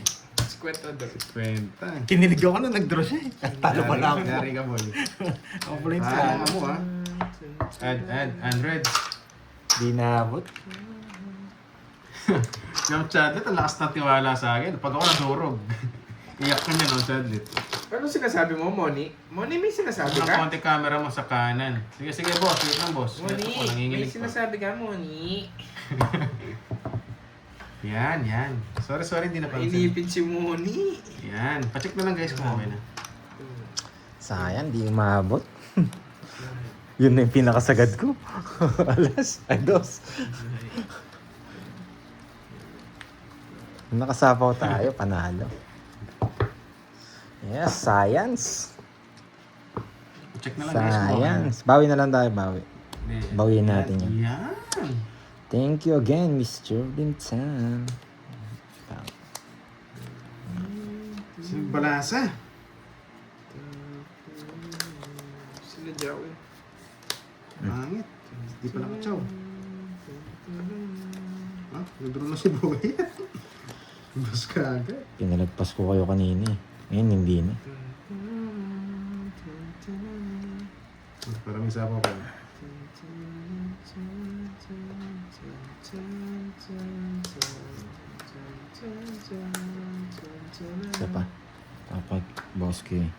50 doon. Kwenta. Kinilig ako na nag-draw siya eh. Talo pa lang ako. Yari ka, boy. Ako pala yung Alam talo. mo, ha? Add, Reds. Di naabot. Yung Chadlet, ang lakas na tiwala sa akin. Pag ako nadurog, iyak ka niya, no, Chadlet. Ano sinasabi mo, Moni? Moni, may sinasabi Ang ka? konti camera mo sa kanan. Sige, boss. Wait lang, boss. Moni, Ako, may nanginginig pa. sinasabi ka, Moni. Yan, yan. Sorry, hindi napansin. Inipin si Moni. Yan. Pacheck na lang guys kung okay na. Sayang, di umabot. Yun na yung pinakasagad ko. Alas, ay dos. Nakasapaw tayo, panalo. Yes, science. Check na lang guys kung okay na. Science. Bawi na lang tayo, bawi. Yan. Bawiin natin yan. Yan. Thank you again, Mr. Vincent. Sino balasa? Sila Jawi. Pangit. Di pala kachaw. Ha? Nagduro na si Boy. Bus ka agad. Pinalagpas ko kayo kanina eh. Ngayon, hindi na. Para may sapaw pa. Isa pa. Kapag boss ko eh.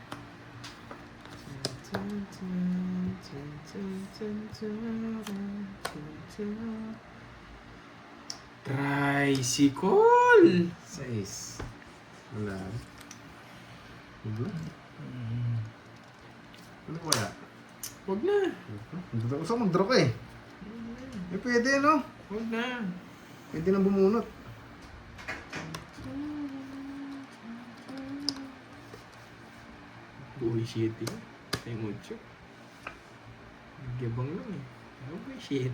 Tricycle! 6. Wala. Ano? Ano wala? Huwag na. Gusto ko mag-draw ka eh. Eh pwede no? Huwag na. Pwede nang bumunot. Buhay 7 lang. Ay, 8. Nagyabang lang eh. Ano ba 7?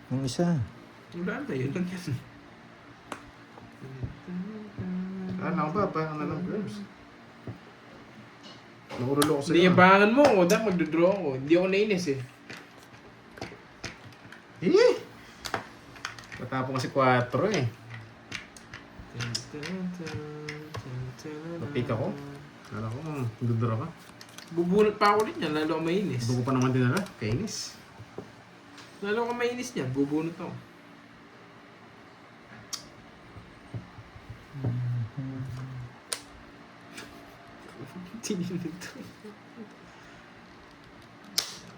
Yung isa. Wala na, yun lang yan. Ano ba? Parang na lang girls. Naurulo ko Hindi, sa'yo. yabangan mo ako. Dahil magdodraw ako. Hindi ako nainis eh. Eh! Patapong kasi 4 eh. Napik ako. Kala ko, dudura ka. Bubunot pa ako ulit niyan, lalo ako mainis. Bago pa naman dinala. Kainis. Lalo ako mainis niyan, bubunot ako. Tingin nito.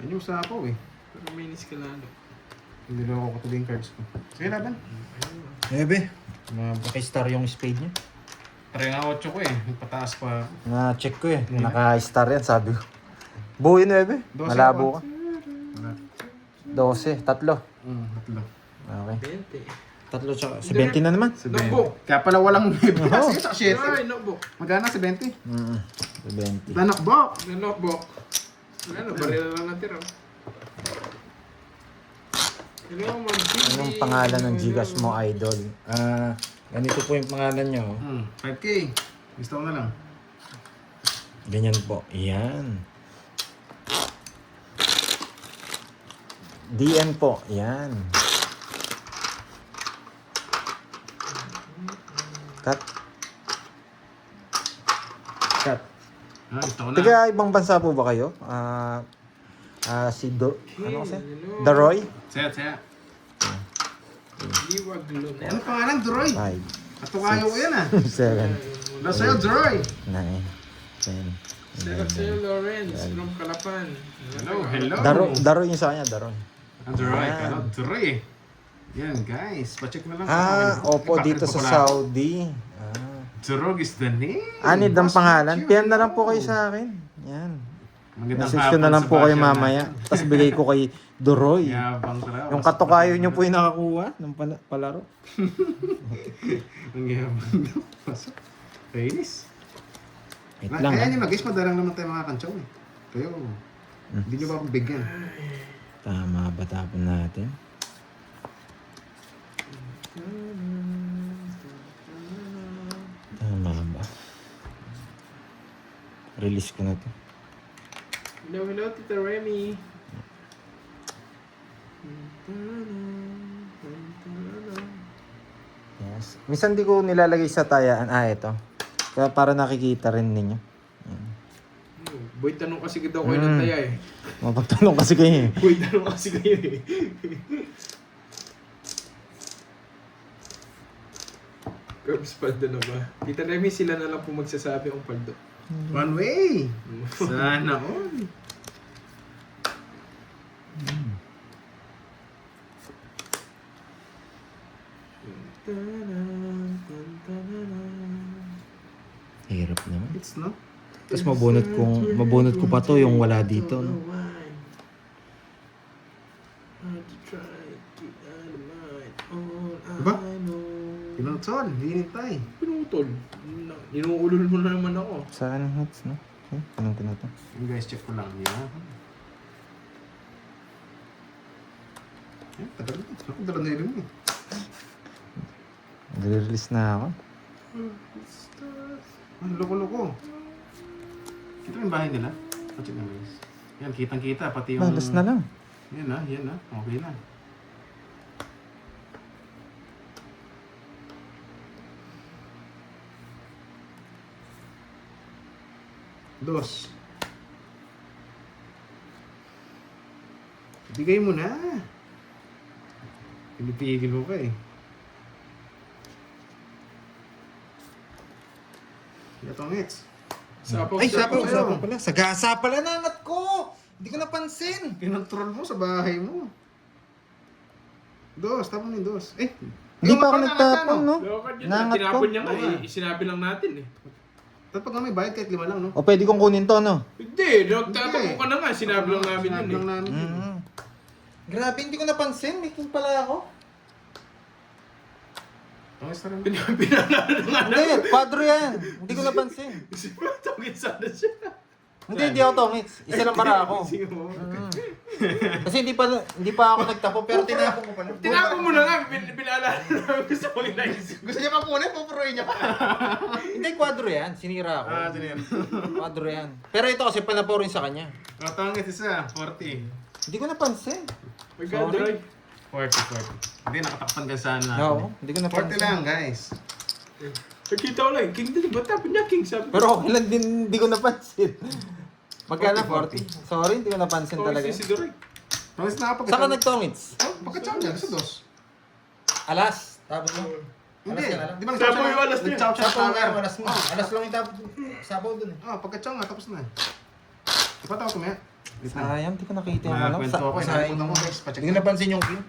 Ayun yung sapaw eh. Pero mainis ka lalo. Hindi na ako katuloy yung cards ko. Sige, laban. Ebe, naka-star yung spade niya. Try nga 8 ko eh. Pataas pa. Na-check ko eh. Naka-star yan, sabi ko. Buhay na, Ebe. 12 Malabo ka. Wala. 12, tatlo. Tatlo. Okay. 20. Tatlo tsaka, 70 na naman. 20. Kaya pala walang maybe. Oo. Sige, sa 7. Ay, notebook. Magkano? 70? 70. Danakbok! Na notebook. Ano, barila lang natira. Anong pangalan ng Gcash mo, idol? Ganito po yung pangalan niyo. 5K. Gusto ko na lang. Ganyan po. Yan. DM po. Yan. Cut. Cut. Gusto ko na. Taga ibang bansa po ba kayo? Ano kasi? Daroy? Saya. Liwag luna. Ano pangalan? Droy. 5, Katukayo ko yan ah. 7, Nasa sa'yo, Droy. 9, 10, Sir Lawrence from Calapan. Hello. Daroy yung sa kanya, Daroy. Droy. Yan. Ano? Droy. Yan guys. Pacheck na lang. Opo, dito sa Saudi. Drog is the name. Anid ang pangalan. PM na lang po kayo sa akin. Yan. Magandang Message ko na lang po kayo Sebastian mamaya. natin. Tapos bigay ko kay Doroy. Yabang talaga. Yung katukayo nyo po yung nakakuha ng palaro. Ang yabang. Pasok. Kainis. Wait lang. Ayan yun na guys, madalang naman tayo mga kantsaw eh. Kayo, hindi nyo ba akong bigyan? Tama ba tapon natin? Tama ba? Release ko na to. Hello, Tita Remy. Yes. Minsan di ko nilalagay sa tayaan. Ito. Kaya para nakikita rin ninyo. Boy, tanong kasi daw kayo ng taya eh. Mapagtanong kasi kayo eh. Boy, tanong kasi kayo eh. Curbs paldo na ba? Tita Remy, sila na lang po magsasabi ang paldo. One way. Sana all. Hirap naman. It's no? Tapos mabunot ko pa to yung wala dito. No? Diba? Pinutol, hinintay. Pinutol. Inuulol mo na naman ako. Saan hits, no? Okay, anong ko na to? Yung guys, check ko lang niya. Tagal na. Ako dala na yun eh. Nag-release na ako. Ang loko-loko. Kita mo yung bahay nila? Check na guys. Yan, kitang-kita. Pati yung... Balas na lang. Yan na, yan na. Okay na. Dos. Bigay mo na. Pinipigil mo pa eh. Yatongits. Sapaw, Ay, sapaw sapaw. pala. Sagasa pala nangat ko. Hindi ko napansin. Kinontrol mo sa bahay mo. Dos, tapon yung dos. Eh, Hindi pa ako ikaw nagtapon, no? Lokad yun. Nangat ko. Tinapon niya nga Oo nga. eh. Sinabi lang natin eh. Tapos pag may bayad kahit 5 lang, no? O pwede kong kunin to, no? Hindi, nagtatakbo ka na nga. Sinabi lang namin yun Sinabi lang eh. namin yun. Mm. Grabe, hindi ko napansin. May king pala ako. Okay, sarang. Pinanalo na nga Hindi, kwadro yan. Hindi ko napansin. Tawagin sana siya. Hindi ako tongits. Isa lang para ako. Sige mo. Kasi hindi pa ako nagtapo, pero tinapon ko pala. Tinapon mo na nga. Pinaalala namin gusto ko inaisip. Gusto niya pa kunin, pupuruin niya pa. Hindi, kwadro yan. Sinira ako. Sinir. Kwadro yan. Pero ito kasi panapo rin sa kanya. Katangit isa, 40. Hindi ko napansin. Magkadroy. 40. Hindi, nakatakpan ka sana. Oo, hindi ko 40 napansin. lang, guys. Nakita ko lang. King din. Ba't tapon niya King? Sabi ko. Pero okay lang din, hindi ko napansin. Magkano? 40. 40. Sorry, hindi ko napansin talaga. Si Dory. Tongits na kapag... Saan ka nagtongits? Pagkatsaw niya, gusto dos. Alas. Tapos mo. Hindi, Alas ka na lang. di ba Sapo yung alas niya. nagtsaw siya Sapaw sa nga, alas mo. Alas lang yung tapos. Sabaw dun eh. pagkatsaw nga, tapos na. Ipataw ko maya. Sayang, hindi ko nakita yung ano. Kwento ako, Sayang. nakalimutan ko guys, pacheck Hindi ko napansin yung king.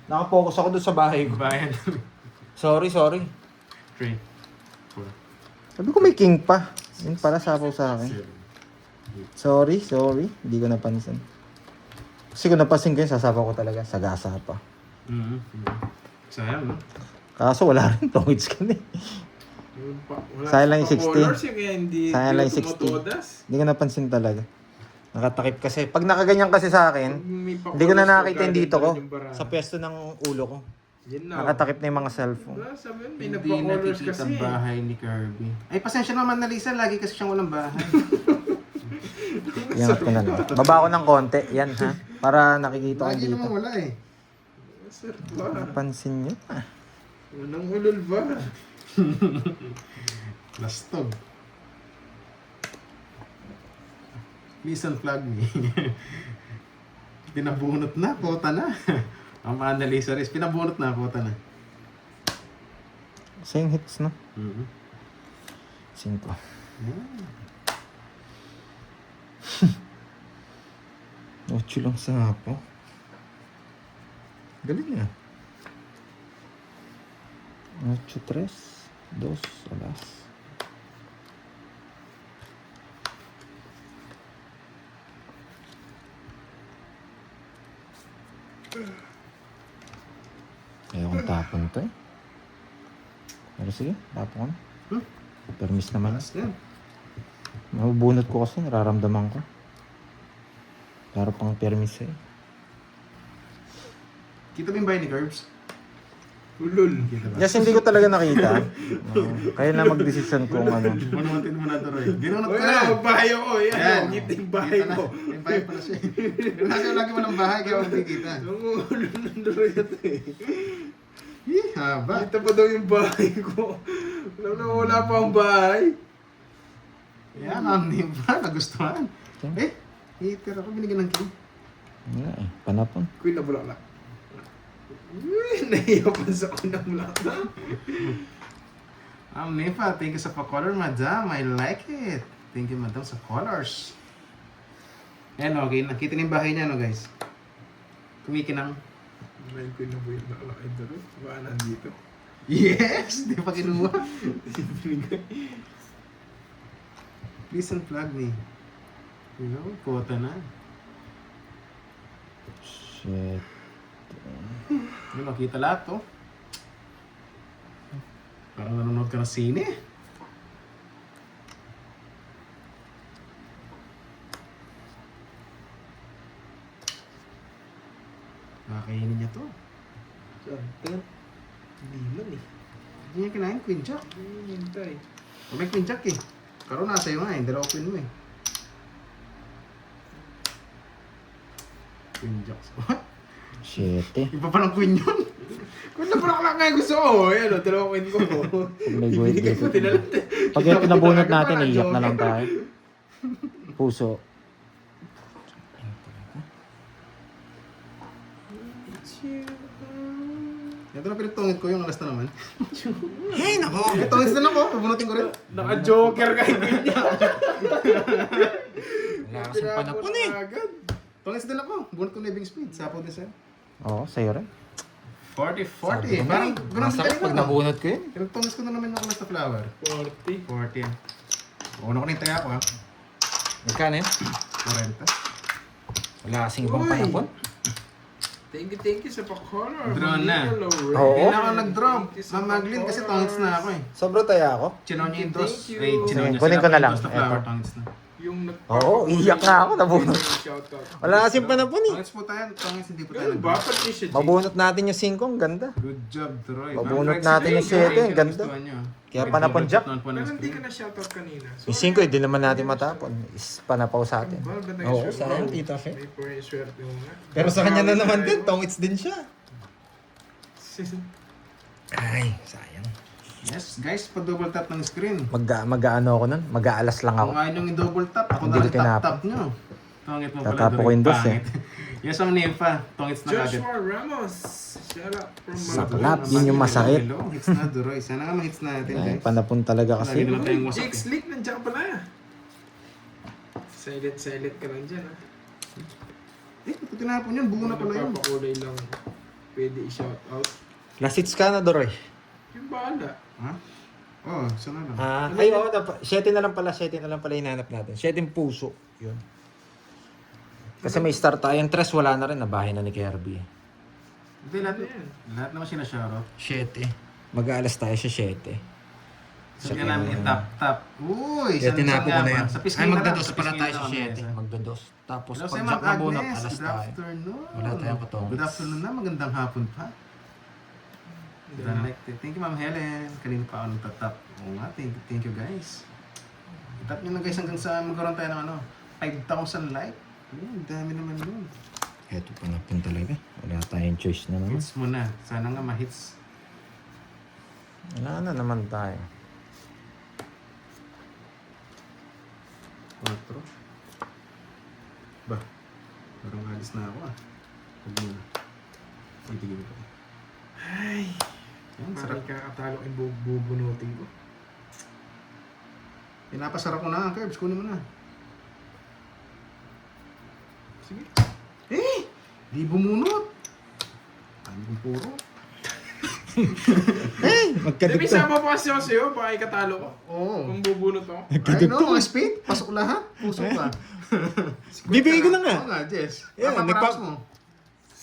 Nakapokus ako dun sa bahay ko. Bayan. Sorry. 3, 4, Sabi ko may king pa. Yun pala sabaw sa akin. 7. Sorry. Hindi ko napansin. Kasi kung napansin ko yun, sasabaw ko talaga. Sagasa pa. Sayang, no? Kaso wala rin tongits ka na eh. Sayang lang yung 60. Sayang lang yung 60. Hindi ko napansin talaga. Nakatakip kasi. Pag nakaganyan kasi sa akin, hindi ko na nakakita yung dito ko. Sa pwesto ng ulo ko. Nakatakip na yung mga cellphone. Wala, sabi yun, may Hindi nagpa-colors nakikita kasi. ang bahay ni Kirby. Ay, pasensya naman na Lisa. Lagi kasi siyang walang bahay. Yan ko na lang. Baba ko ng konti. Yan ha. Para nakikita ko Lagi dito. naman wala eh. Sir ba? Napansin nyo. Unang ulol ba? Lastog. Please unplug me. Pinabunot na, kota na. Ang Annalisa Riz, pinabunot na, kota na. Same hits no? Mm-hmm. 5. Ocho lang sa hapo. Galing nga. 8, 3, 2, alas. Ayokong tapon to eh. Pero sige, tapon ko na. Permis naman. Malas yan. Mabubunot ko kasi, nararamdaman ko. Para pang permis eh. Kita mo yung bahay ni Curbs? Ulol. Kita ba? Yes, hindi ko talaga nakita. Kaya na mag-decision kung ano. Manumatin mo na ito, Roy. Ginunot Uy, ko na! bahay ako. Yan, Yan. ngiting bahay Kita na. ko. May bahay pala siya. Kasi lagi mo ng bahay, kaya wag kita. Ang ulol ng Dory ito eh. Haba. Kita pa daw yung bahay ko. Alam na wala pa ang bahay. Yan, ang nipa. Nagustuhan. Eh, hater ako. Binigyan ng king. Wala eh, panapon. Queen na bulaklak. Nahiyapan sa ko ng bulaklak. Ang nipa. Thank you sa pa-color, madam. I like it. Thank you, madam, sa colors. Ayan, okay. Nakita niyo yung bahay niya, no, guys? Kumikinang. Ngayon ko na po yung nakalakay doon. Baka nandito. Yes! Di pa kinuha. Please unplug me. You know, kota na. Shit. Yun, nakita lahat, oh. Parang nanonood ka ng sine. Nakakainin niya to. Saan? Tingnan. Hindi man eh. Hindi niya kinain, Queen Jack. Hindi hintay. May Queen Jack eh. Pero nasa iyo nga eh, dalawa Queen mo eh. Queen Jack. Shit eh. Iba pa ng Queen yun. Kung napalak nga gusto ko, ayan o, dalawa ko ko. Pag may guhit Hindi dito. ko tinalat. Pag yung pinabunot natin, iiyak na lang tayo. Puso. Ito na pinagtungit ko yung alas na naman. Hey, nako! Tungit na ako, pubunutin ko rin. Naka-joker ka yung niya. Wala kasing panapon eh. Tungit din ako, bunot ko living speed. Sapo din sa'yo. Oo, sa'yo rin. 40. Parang ganun din Masarap kayo pag no? nabunot ko yun. Pinagtungis ko na naman yung alas na flower. 40. 40 yan. Una ko na yung taya ko ha. Magkano yun? 40. Wala kasing ibang Uy! panapon. Thank you sa pa-color. Draw na. Oo. Hindi na ako nag-drop. Mamaglin kasi tungits na ako eh. Sobra taya ako. Chinaw niya yung dos. Thank you. Ay, chinaw niya Kunin ko na lang. Dos na flower, Eto. tungits na. Yung Oo, iyak na ako, nabunot. Shoutout. Wala kasing panapon eh. Tungits po tayo, tungits hindi po tayo Ganun ba? Pati siya, G. Mabunot natin yung 5, ang ganda. Good job, Troy. Mabunot Ma'am, natin Rex, yung thank you. 7, ang ganda. Gustuhan niyo. Kaya panapon Jack. Noon po ng Pero hindi screen. ka na shoutout kanina. Yung 5, hindi naman natin matapon. Is panapaw sa atin. Ba, ganda Oo, yung sayang, swerte. Tita Fe. May point swerte mo nga. Pero sa kanya na naman din, tongits din siya. Ay, sayang. Yes, guys, pa-double tap ng screen. Mag-ano ako nun? Mag-aalas lang ako. Kung ayaw nyo i-double tap, ako Hindi na ko tinapon. tap-tap nyo. Tungit mo pala. Tatapo ko Troy, yung dos, pangit. Yes, ang nympha. Tungits na agad. Joshua Ramos. Shout out from Saklap, Malabon. yun yung masakit. Hello, hits na, Duroy. Sana nga ma-hits natin, Ay, guys. panapon talaga Lagi kasi. na lang tayong wasak Jake eh. Slick, nandiyan ka pala. Silent ka lang dyan, ha? Eh, ito tinapon yun. Buo na pala yun. Papakulay lang. Pwede i-shout out. Last hits ka na, Doroy. Yung bahala. Ha? Oh, sana lang. Ay, oo, 7 na lang pala hinanap natin. 7 puso. Yun. Kasi may star tayo. Yung 3 wala na rin. Nabahay na ni Kirby. Hindi, lahat naman sinashoutout. 7. Mag-aalas tayo sa 7. So, kaya namin i-tap-tap. Uy, Kaya tinapo ko na yan. Sa pisngi Ay, na lang. magdados Sa pala pisngi tayo na sa kami, 7. ha? Magdados. Tapos Hello, pag si Jack Ma'am na bunot, Agnes. alas Good tayo. afternoon. Wala tayong katong. Good afternoon na. Magandang hapon pa. Thank you, Ma'am Helen. Kanina pa ako nagtatap. Oo nga, thank you guys. Tap nyo na guys hanggang sa magkaroon tayo ng 5,000 like. Ang dami naman yun. Eto panapon talaga. Wala tayong choice na naman. Hits mo na. Sana nga ma-hits. Wala na naman tayo. 4. Ba? Parang alis na ako ah. Huwag mo na. Itigil ko. Ay. Yan, Parang sarap. kakatalo yung bubunutin ko. Pinapasarap ko na ang curbs. Kunin mo na. Sige. Eh! Di bumunot! Ano kong puro? Hey! Hindi, Magkadugtong. sama pa kasi ako sa'yo. Baka ikatalo ko. Oo. Kung bubunot ako. Ay no, mga speed. Pasok lahat. Puso ka. Bibigay ko na nga. Oo nga, Jess. Yeah, Paparamos mo.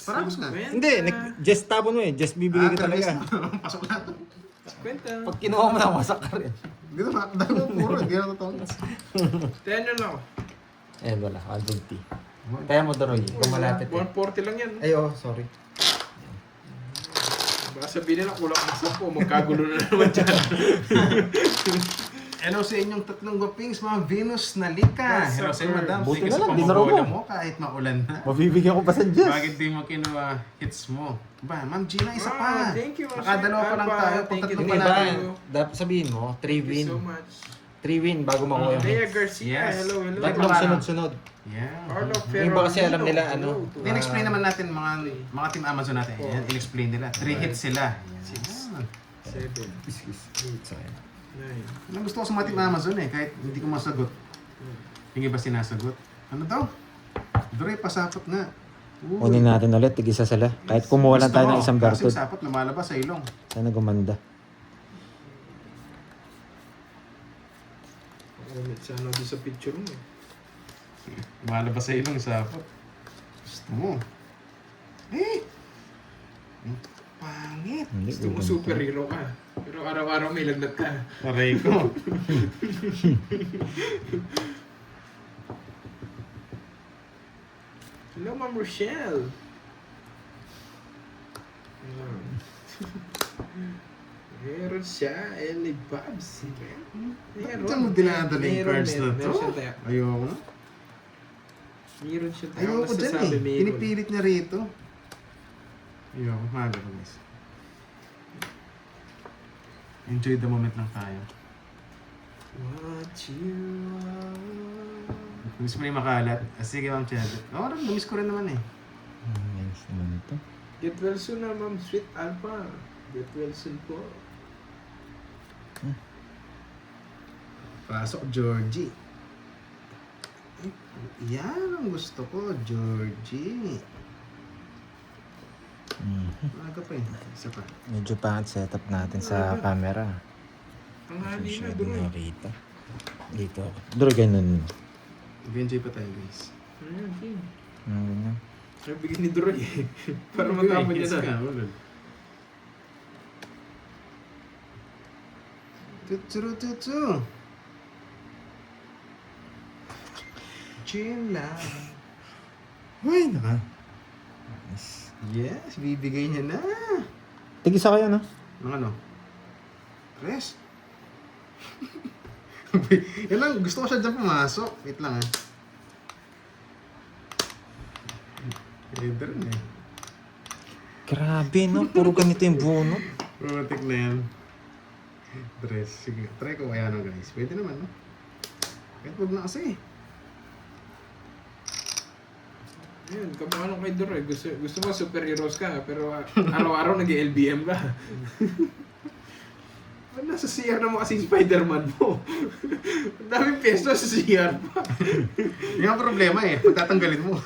Paramos nga. Hindi, just tapon mo eh. Just bibigay ko talaga. Pasok lahat. Kwenta. Pag kinuha mo na, masak ka rin. Dito na, dahil mo puro. Hindi na totoo. 10 yun ako. Eh, wala. 120. Kaya mo, Doroy. Kung malapit eh. 140 lang yan. Ay, oh, sorry. Baka sabihin nila kulang ng 10. Magkagulo na naman dyan. Hello sa inyong tatlong gwapings, mga Venus na lika. Yes, Hello sa iyo, sir. madam. Buti Thank you na sa lang, dinaro pambobola mo. mo kahit maulan na. Mabibigyan ko pa sa Jess. Bakit di mo kinuha hits mo? Ba, Ma'am Gina, isa pa. Thank you. Nakadalawa pa lang tayo. Kung Thank you. tatlo Hindi pa ba? natin. Dapat sabihin mo, 3 Thank you win. so much. 3 win bago makuha yung Lea hits. Garcia, Yes. hello. Tatlong sunod-sunod. Yeah. Carlo Yung iba kasi alam nila, ano, In-explain naman natin mga team Amazon natin. Yan, in-explain nila. 3 hits sila. 6, Yan. 7, Sayang. 9. Yan gusto ko sa mga team Amazon eh, kahit hindi ko masagot. Yung iba sinasagot. Ano daw? Dre, pasapot nga. Uy. Kunin natin ulit, tig-isa sila. Kahit kumuha lang Gusto tayo mo, ng isang kasi bertud. sapot lumalabas sa ilong. Sana gumanda. Comment sana doon sa picture mo. Lumalabas sa ilong, sapot. Gusto mo. Eh! Ang pangit. Hindi, Gusto mo gaganda. superhero ka. Pero araw-araw may lagnat ka. Aray ko. Hello, Ma'am Rochelle. Meron siya, Ellie Babs. Bakit mo dinadala yung cards na to? Meron siya tayo. Ayoko na. Meron siya tayo. Ayoko dyan Masasabi eh. meron. Pinipilit niya rito. Ayoko. Maga ko guys. Enjoy the moment lang tayo. What you are. Gusto mo na yung makalat? Ah, sige, Ma'am Chedet. Oo, namiss ko rin naman eh. Nice naman ito. Get well soon na, Ma'am Sweet Alpha. Get well soon po. Pasok, Georgie. Yan ang gusto ko, Georgie. Maga pa eh. Isa pa. Medyo pangit setup natin sa camera. Ang hali na, Masyado bro. nakita. Dito ako. Duro ganun. Mag-enjoy pa tayo guys. Ayan, King. Ganun. Ay, bigyan ni Duroy eh. Para matapon niya na. Tutsu. Chill lang. Uy, naka. Yes, bibigay niya na. Tig-isa kayo, no? Ang ano? Rest. Yan lang, gusto ko siya dyan pumasok. Wait lang ah. Header na eh. Grabe, no? Puro ganito yung buno. Romantic na yan. Dress. Sige, try ko kaya no guys. Pwede naman no? Kahit wag na kasi. Ayun, kamukha nung kay Duroy. Gusto mo superheroes ka, pero araw-araw nag-LBM ka. Nasa CR naman kasi Spider-Man mo. Ang daming peso sa CR pa. Yung ang problema eh, pagtatanggalin mo.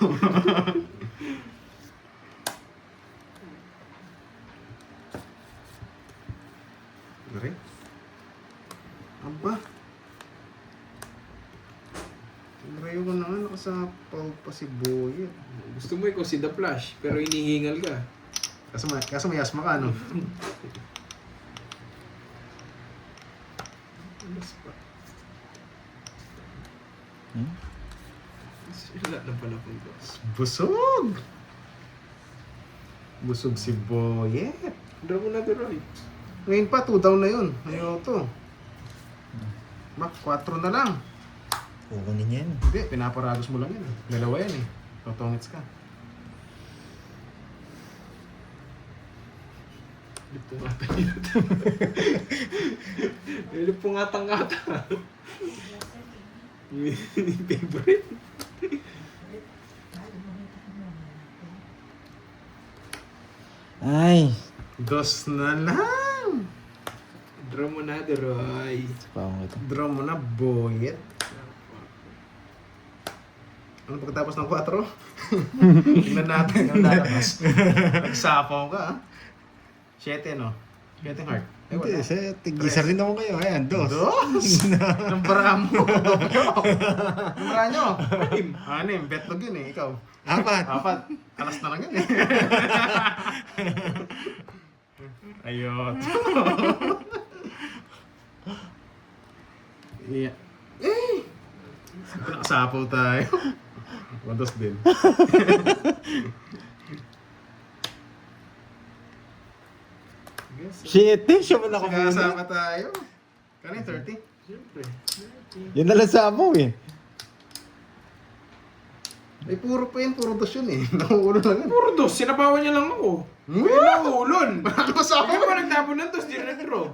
Dari? Aba. Rayo ko na nga, nakasapaw pa si Boy. Gusto mo ikaw si The Flash, pero inihingal ka. Kaso may asma ka, no? Alas pa. Hmm? Wala na pala kong boss. Busog! Busog si Boyet. Draw mo na Duroy. Ngayon pa, 2 down na yun. Ayaw to. Mak, 4 na lang. Kukunin yan. Hindi, pinaparagos mo lang yan. Dalawa yan eh. Totongits ka. Lipungatan yun. Lipungatan-ngata. Yung favorite. Ay! 2 na lang. Draw mo na, Duroy. Pawang ito. Draw mo na, Boyet. Ano pagkatapos ng 4? Tingnan natin yung lalabas. Nagsapaw ka ah. 7 no? 7 heart. Eh, Hindi, wala. sa tig-isa rin ako kayo. Ayan, 2. 2? Numbara mo. Numbara nyo. 6. Betlog yun eh. Ikaw. 4. Alas na lang yun eh. Ayot. Yeah. Eh! Nakasapaw tayo. 1-2 din. Shit, siya mo nakamuna. Nakasama tayo. Kano yung 30? Siyempre. Yun na lang sa mo eh. Ay, puro pa yun. Puro 2 yun eh. Nakuulo lang yun. Puro dos, sinabawan niya lang ako. Hmm? May naulon. Ano sa Ikaw ba nagtapon ng dos, di na nag-draw?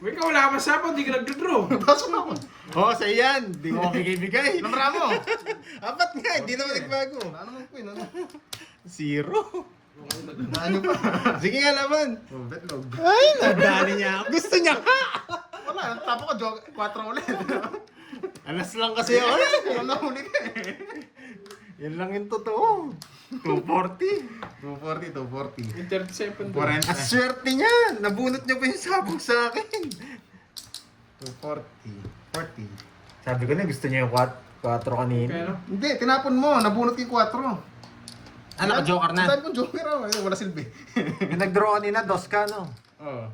Kung ikaw wala ka masapaw, di ka nag-draw. Pasok ako. Oo, sa yan. Di mo bigay-bigay. Numbara mo. 4 nga, hindi naman nagbago. Ano mo po yun? Ano? 0. Ano pa? Sige nga laban. Oh, betlog. Ay, nadali niya ako. Gusto niya ka. Wala, tapo ko, 4 ulit. Ano Alas lang kasi ako. Kung nahuli ka eh. Yan lang yung totoo. 240. 240. Yung 37 doon. 40. Ang swerte niya! Nabunot niya pa yung sabong sa akin. 240. 40. Sabi ko na gusto niya yung 4 kanina. Kaya Hindi, tinapon mo. Nabunot yung 4. Ah, naka-joker na. Sabi kong joker ako. Wala silbi. Yung nag-draw kanina, 2 ka, no? Oo.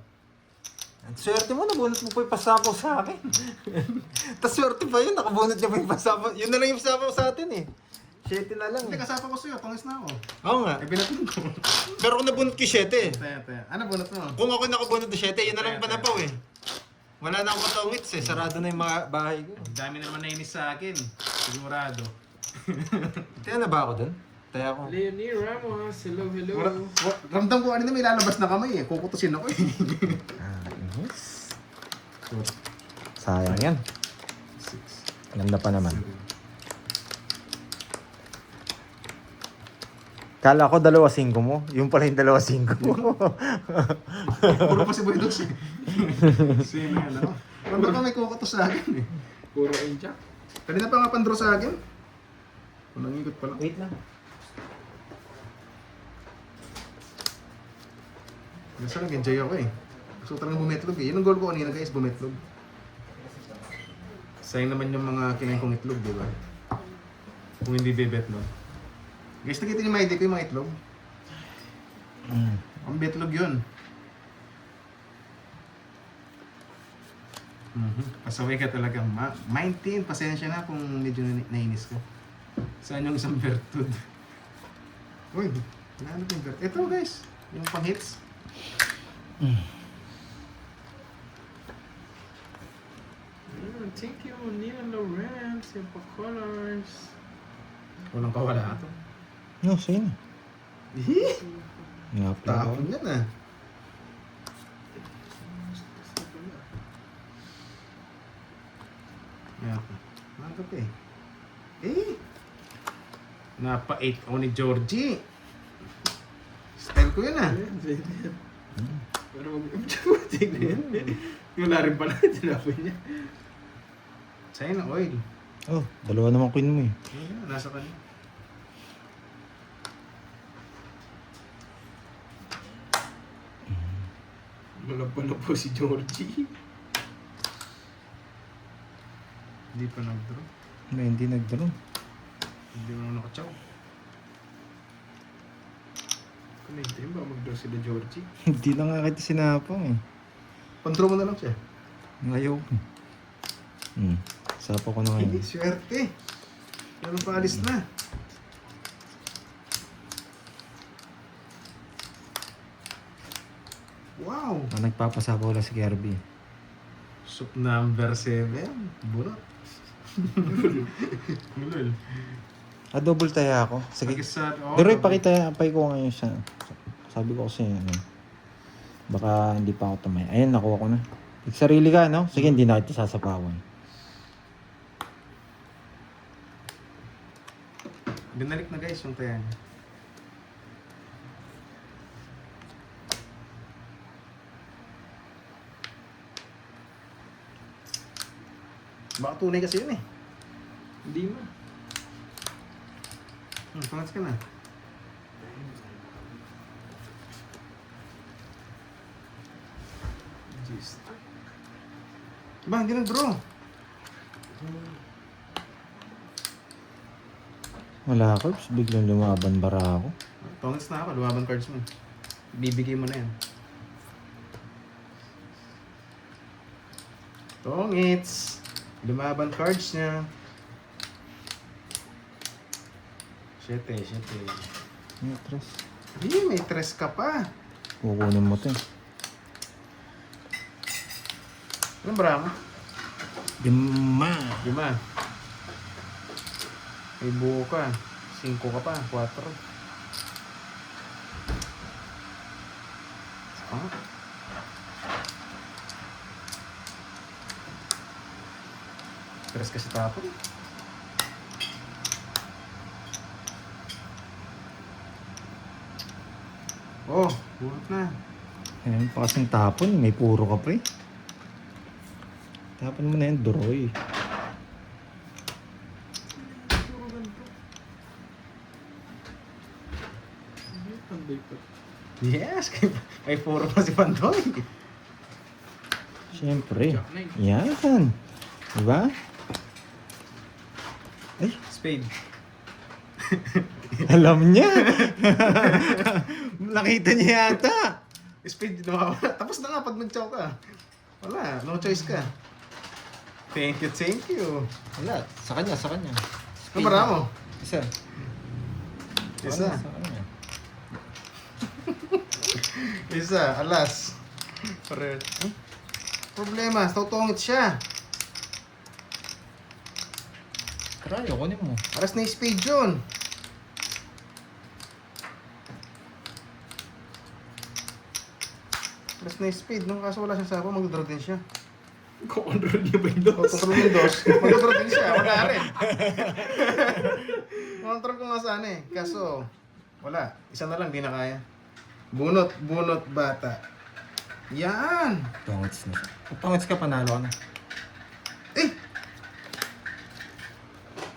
Ang swerte mo, nabunot mo pa yung pasapaw sa akin. Tapos swerte pa yun, nakabunot niya pa yung pasapaw. Yun na lang yung pasapaw sa atin eh. 7 na lang Hindi, eh. kasapa ko sa'yo. Tungis na ako. Oo nga. Eh, binatun ko. Pero kung nabunot ko 7 eh. Taya. Ano bunot mo? Kung ako nakabunot ng 7, yun na lang yung panapaw eh. Wala na akong matawits eh. Sarado na yung mga bahay ko. Ang dami naman nainis sa akin. Sigurado. Kaya na ba ako dun? Taya ako. Leonie Ramos, hello. Ramdam ko kanina may lalabas na kamay eh. Kukutusin ako eh. Yes. Sayang yan. Ganda pa naman. Kala ko 2-5 mo. Yung pala yung 2-5 mo. Puro pa si Boy Dogs eh. Sino yan ako? Ramdam ko may kukutos sa akin eh. Puro injak. Kanina pa nga pandro sa akin. Kung nangigot pa lang. Wait lang. Nasa nag-enjoy ako eh. So talagang bumetlog eh. Yun ang goal ko kanina guys, bumetlog. Sayang naman yung mga kinain kong itlog, di ba? Kung hindi bebetlog. Guys, nakita niyo mga idea ko yung mga itlog? Ang betlog yun. Pasaway ka talaga. Maintain, pasensya na kung medyo nainis ka. Saan yung isang bertud? Uy, nahanap yung bertud. Ito guys, yung pang-hits. Thank you, Nina Lawrence, yung pa-colors. Walang kawala ito. No, sige na. Nga pala. Tapon yan ah. Napa eh. Napa-8 ako ni Georgie. Style ko yun ah. Pero mag-updating na yan. Wala rin pala, tinapin niya. Sa'yo na oil. Oh, 2 naman queen mo eh. Ayan, nasa kanya. Malapala po si Georgie. Hindi pa nag-draw. May hindi nagdraw. Hindi mo na nakatsaw. Kung nahintayin ba mag-draw sila Georgie? Hindi na nga kita sinapang eh. Pandraw mo na lang siya. Ayaw ko. Sapa ko na Hindi, ngayon. swerte. Walang paalis na. Wow! Nagpapasapaw lang si Kirby. Soup number 7. Burot. Mulol. Double taya ako. Sige. Pag-isa, Pero ipakita pay ko ngayon siya. Sabi ko kasi ano, baka hindi pa ako tumay. Ayun, nakuha ko na. Sarili ka, no? Sige, hindi na kita sasapawan. Binalik na guys yung taya niya. Baka tunay kasi yun eh. Hindi ma. Pangats ka na. Jeez. Ba, hindi nag-draw. Wala ako. Biglang lumaban bara ako. Pangats na ako, lumaban cards mo. Bibigay mo na yan. Tongits! Lumaban cards niya. 7. May tres. May 3 ka pa. Kukunin mo to eh. Anong bara mo? 5. 5. May buo ka. 5 ka pa. 4. Ah. Tres kasi tapon. Oh, buhat na. Ayan pa kasing tapon. May puro ka pre. Tapon mo na yan, Doroy. Yes! Ay, puro pa si Pandoy. Siyempre. Jack nine. Yan. Diba? Ay, Spade. alam niya. Nakita niya yata. Spade, nawawala. Tapos na nga pag nag-chow ka. Wala, no choice ka. Thank you, thank you. Wala, sa kanya, sa kanya. Ano para mo? Isa. Isa. Sa kanya. Isa, alas. Pare. Problema, tautungit siya. Try, kunin mo. Aras na yung spade yun. Aras na yung spade, no? Kaso wala siyang sapo, magdodraw din siya. Kukontrol niya ba yung dos? Control yung dos, magdodraw din siya, wala rin. Control ko nga sana eh. Kaso, wala. Isa na lang, di na kaya. Bunot, bunot, bata. Yan! Tongits na siya. Kung tongits ka, panalo ka na. Eh!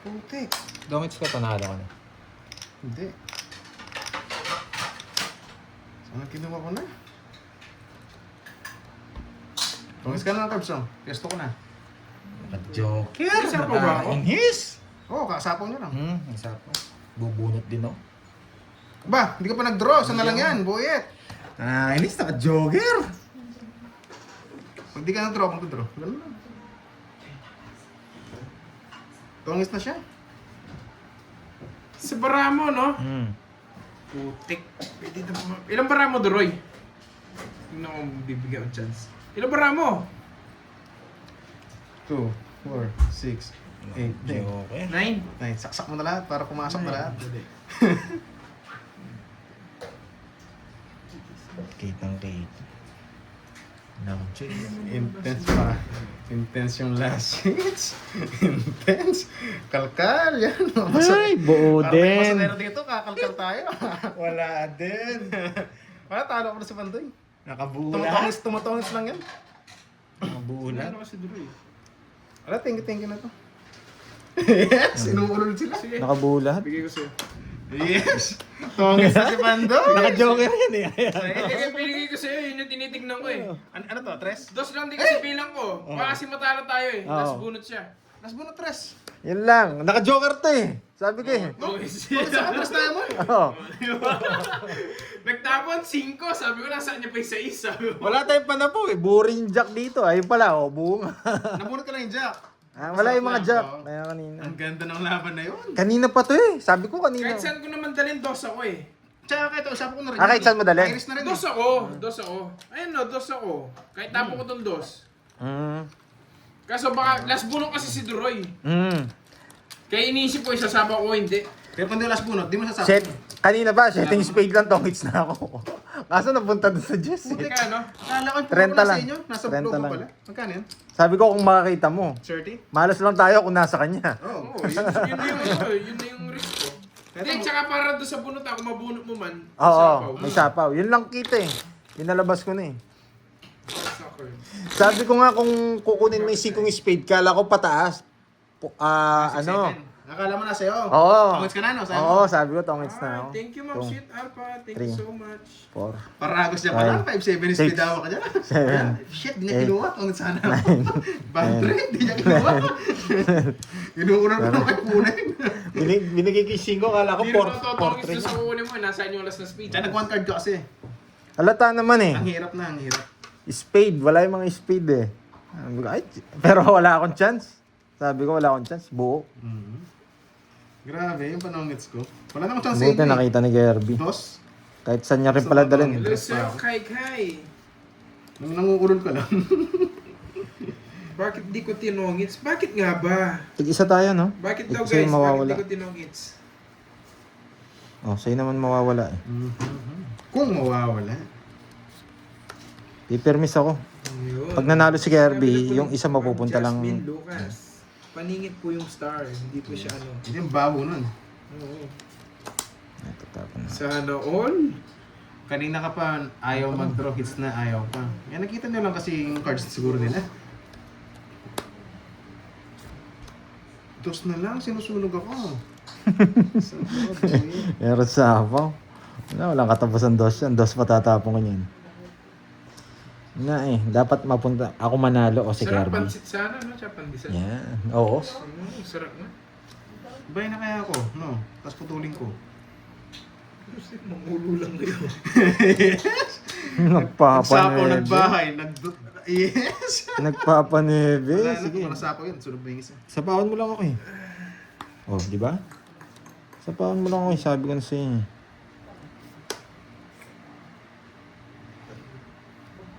Putik. Tongits ka, panalo ka na. Hindi. Sana kinuha ko na. Tungis ka na ng cards, oh. Pesto ko na. Joker! Isa pa ba ako? Inis! Oo, kasapaw niyo lang. Isa pa. Bubunot din ako. Ba, hindi ka pa nag-draw. Saan na lang yan, boyet? Inis, naka-joker! Pag di ka nag-draw, mag-draw. Ganun lang. Tungis na siya. Sa Baramo, no? Putik. Pwede na ba? Ilang Baramo, Doroy? Tingnan ko bibigyan ng chance. Ilang Baramo? 2, 4, 6, 8, 10. Joker. 9. Saksak mo na lahat para pumasok na lahat. Kitang-kita. Intense pa. Intense yung last hits. Intense. Kalkal. Yan. Ay, buo din. Masanero dito, kakalkal tayo. Wala din. Wala, talo ako na sa Pandoy. Nakabulat. Tumatongis lang yan. Nakabulat. Ano kasi Doroy? Wala, thank you na to. Yes, inuulol sila. Sige. Nakabulat. Bigay ko sa'yo. Yes! Tongis na si Pandoy. Naka-joker yan eh. Hindi, pinigay ko sa'yo. Yun yung tinitignan ko eh. Ano to, tres? Dos lang din kasi bilang ko. Baka kasi matalo tayo eh. Tapos bunot siya. Nas bunot tres. Yan lang. Naka-joker to eh. Sabi ko eh. Tongis Tongis siya. ako, tres na mo. Oo. Nagtapon 5. Sabi ko nasaan niya pa yung 6. Sabi ko. Wala tayong panapo eh. Boring jack dito. Ayun pala, oh, bunga. Nabunot ka lang yung jack. Wala yung mga jack. Oo. Kaya kanina. Ang ganda ng laban na yun. Kanina pa to eh. Sabi ko kanina. Kahit saan ko naman dalhin, dos ako eh. Tsaka kahit usap ko na rin. Kahit saan mo dalhin? Iris na rin. Dos ako. Dos ako. Ayun no, dos ako. Kahit tapo ko tong dos. Kaso baka last bunot kasi si Duroy. Kaya iniisip ko isasama ko hindi. Pero kung di last bunot, di mo sasabi. Set, kanina ba, setting spade lang tong hits na ako. Kaso napunta doon sa Jess eh. Teka, no? Akala ko yung 30 puro lang. sa inyo. Nasa 30 blue lang. pala. Magkano yan? Sabi ko kung makakita mo. 30? Malas lang tayo kung nasa kanya. Oo. Oo, yun na yung ano, yun na yung risk ko. Hindi, tsaka para doon sa bunot ako, mabunot mo man. Oo, sapaw. may sapaw. Yun lang kita eh. Pinalabas ko na eh. Soccer. Sabi ko nga kung kukunin mo yung sikong spade, kala ko pataas. Ano? Akala mo na sa'yo. Oo. Tungits ka na, no? Sabi mo. Oo, sabi ko tongits na ako. Thank you, Ma'am Tung. Sweet Alpha. Thank Three. you so much. 4, Para agos niya pala. 5-7 is 6, pidawa ka dyan. 7. Shit, di niya kinuha. Tungits sana ako. Bad trip, di niya kinuha. Inuunan ko naman kay Punay. Binigay ko yung 5, kala ko Hindi 4, naman totongis 4, doon sa kukunin mo. Nasaan yung alas na speed? Tsaka nag-one card ka kasi. Halata naman eh. Ang hirap na, ang hirap. Spade, wala yung mga spade eh. Sabi ko, ay, pero wala akong chance. Sabi ko, wala akong chance. Buo. Grabe, yung panongits ko. Wala namang chance Buti nakita ni Gerby. Dos. Kahit saan niya rin pala dalhin. Hello sa'yo, Kai. Nung nanguulol ka lang. Bakit di ko tinongits? Bakit nga ba? Tig-isa tayo, no? Bakit daw Sa'yo guys? mawawala. Bakit di ko tinongits? Oh, sa'yo naman mawawala eh. Kung mawawala. Pipirmis ako. Yun. Pag nanalo si Gerby, Sabi na po yung isa mapupunta lang. Jasmine Lucas. Paningit po yung star. Hindi po siya ano. Hindi yung baho nun. Oo. Ito, tapon na. Sana all. Kanina ka pa ayaw mag-draw hits na ayaw pa. Yan nakita nyo lang kasi yung cards siguro nila. Dos na lang, sinusunog ako. Sa boy. Meron sa apaw. Walang katapusan dos yan. Dos patatapon ko yan. Na dapat mapunta. Ako manalo o si Sarap Kirby. pansit sana, no? Tsaka pandesal. Yan. Oo. Sarap na. Bay na kaya ako, no? Tapos putulin ko. Kasi mangulo lang kayo. Nagsapo, Nagpapanebe. nagbahay, yes! Nagpapanebe. Wala na, Sige. kung nasapo yun, sunog ba yung isa? Sapawan mo lang ako eh. Oh, di ba? Sapawan mo lang ako eh. Sabi ko na sa'yo eh.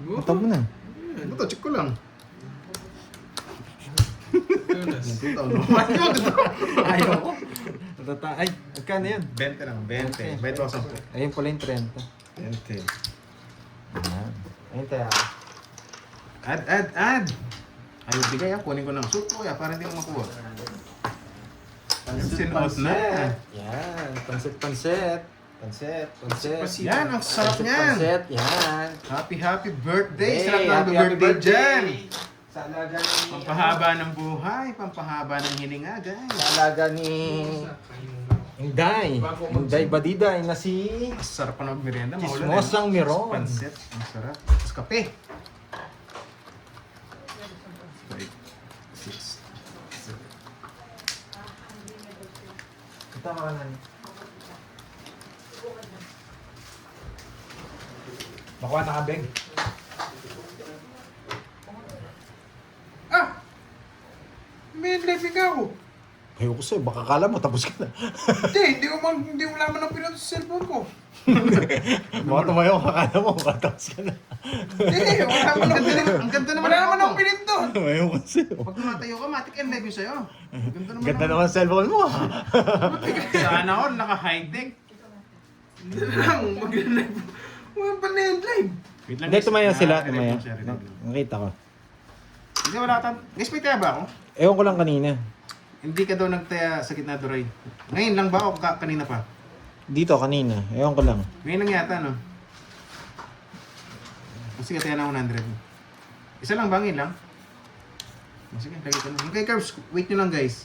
Matab mo na. Ano to, check ko lang. Tunas. Tutaw, no? Ayaw ko. Ay, magkano yan? 20 lang, 20. 20,000. Ayun pala yung 30. 20. Ayan. Ayun tayo. Add! Ayaw bigay ah, kunin ko ng suit ko para hindi mo makuha. Pansit out na. Yan. Pansit. Pansit. Yan, ang sarap niyan. Pansit, yan. Happy birthday! Hey, Sarap na ang happy birthday dyan! Sa alaga ni... Pampahaba ng buhay, pampahaba ng hininga, guys. Sa alaga ni... Inday. Inday Badiday na si... Sarap pa ng merienda, Chismosang Miron. Pansit, ang sarap. Tapos kape. 5, 6, 7. Ito ka na. Makuha na kabig. Ah! May living ako. Ayoko sa'yo, baka kala mo, tapos ka na. Hindi ko laman ng pinot sa cellphone ko. Baka tumayo, kakala mo, baka tapos ka na. Hindi, wala naman ng pinot. Ang ganda naman Wala naman ako. ng pinot doon. Ayoko sa'yo. Pag tumatayo ka, matik and live yun sa'yo. Ganda naman. Ganda naman ang cellphone mo. Sana all, naka-high-tech. Hindi na lang, mag-live. Wala pa na yung live. Wait lang, Hindi, guys. tumaya sila, Ah, tumaya. relate lang siya, relate lang. Nakita ko. Hindi, wala ka. Guys, may taya ba ako? Ewan ko lang kanina. Hindi ka daw nagtaya sa gitna, Duray. Ngayon lang ba o kanina pa? Dito, kanina. Ewan ko lang. Ngayon lang yata, no? O sige, taya na 100. Isa lang ba? Ngayon lang? O sige, lagi ko na. Yung kay Carbs, wait nyo lang, guys.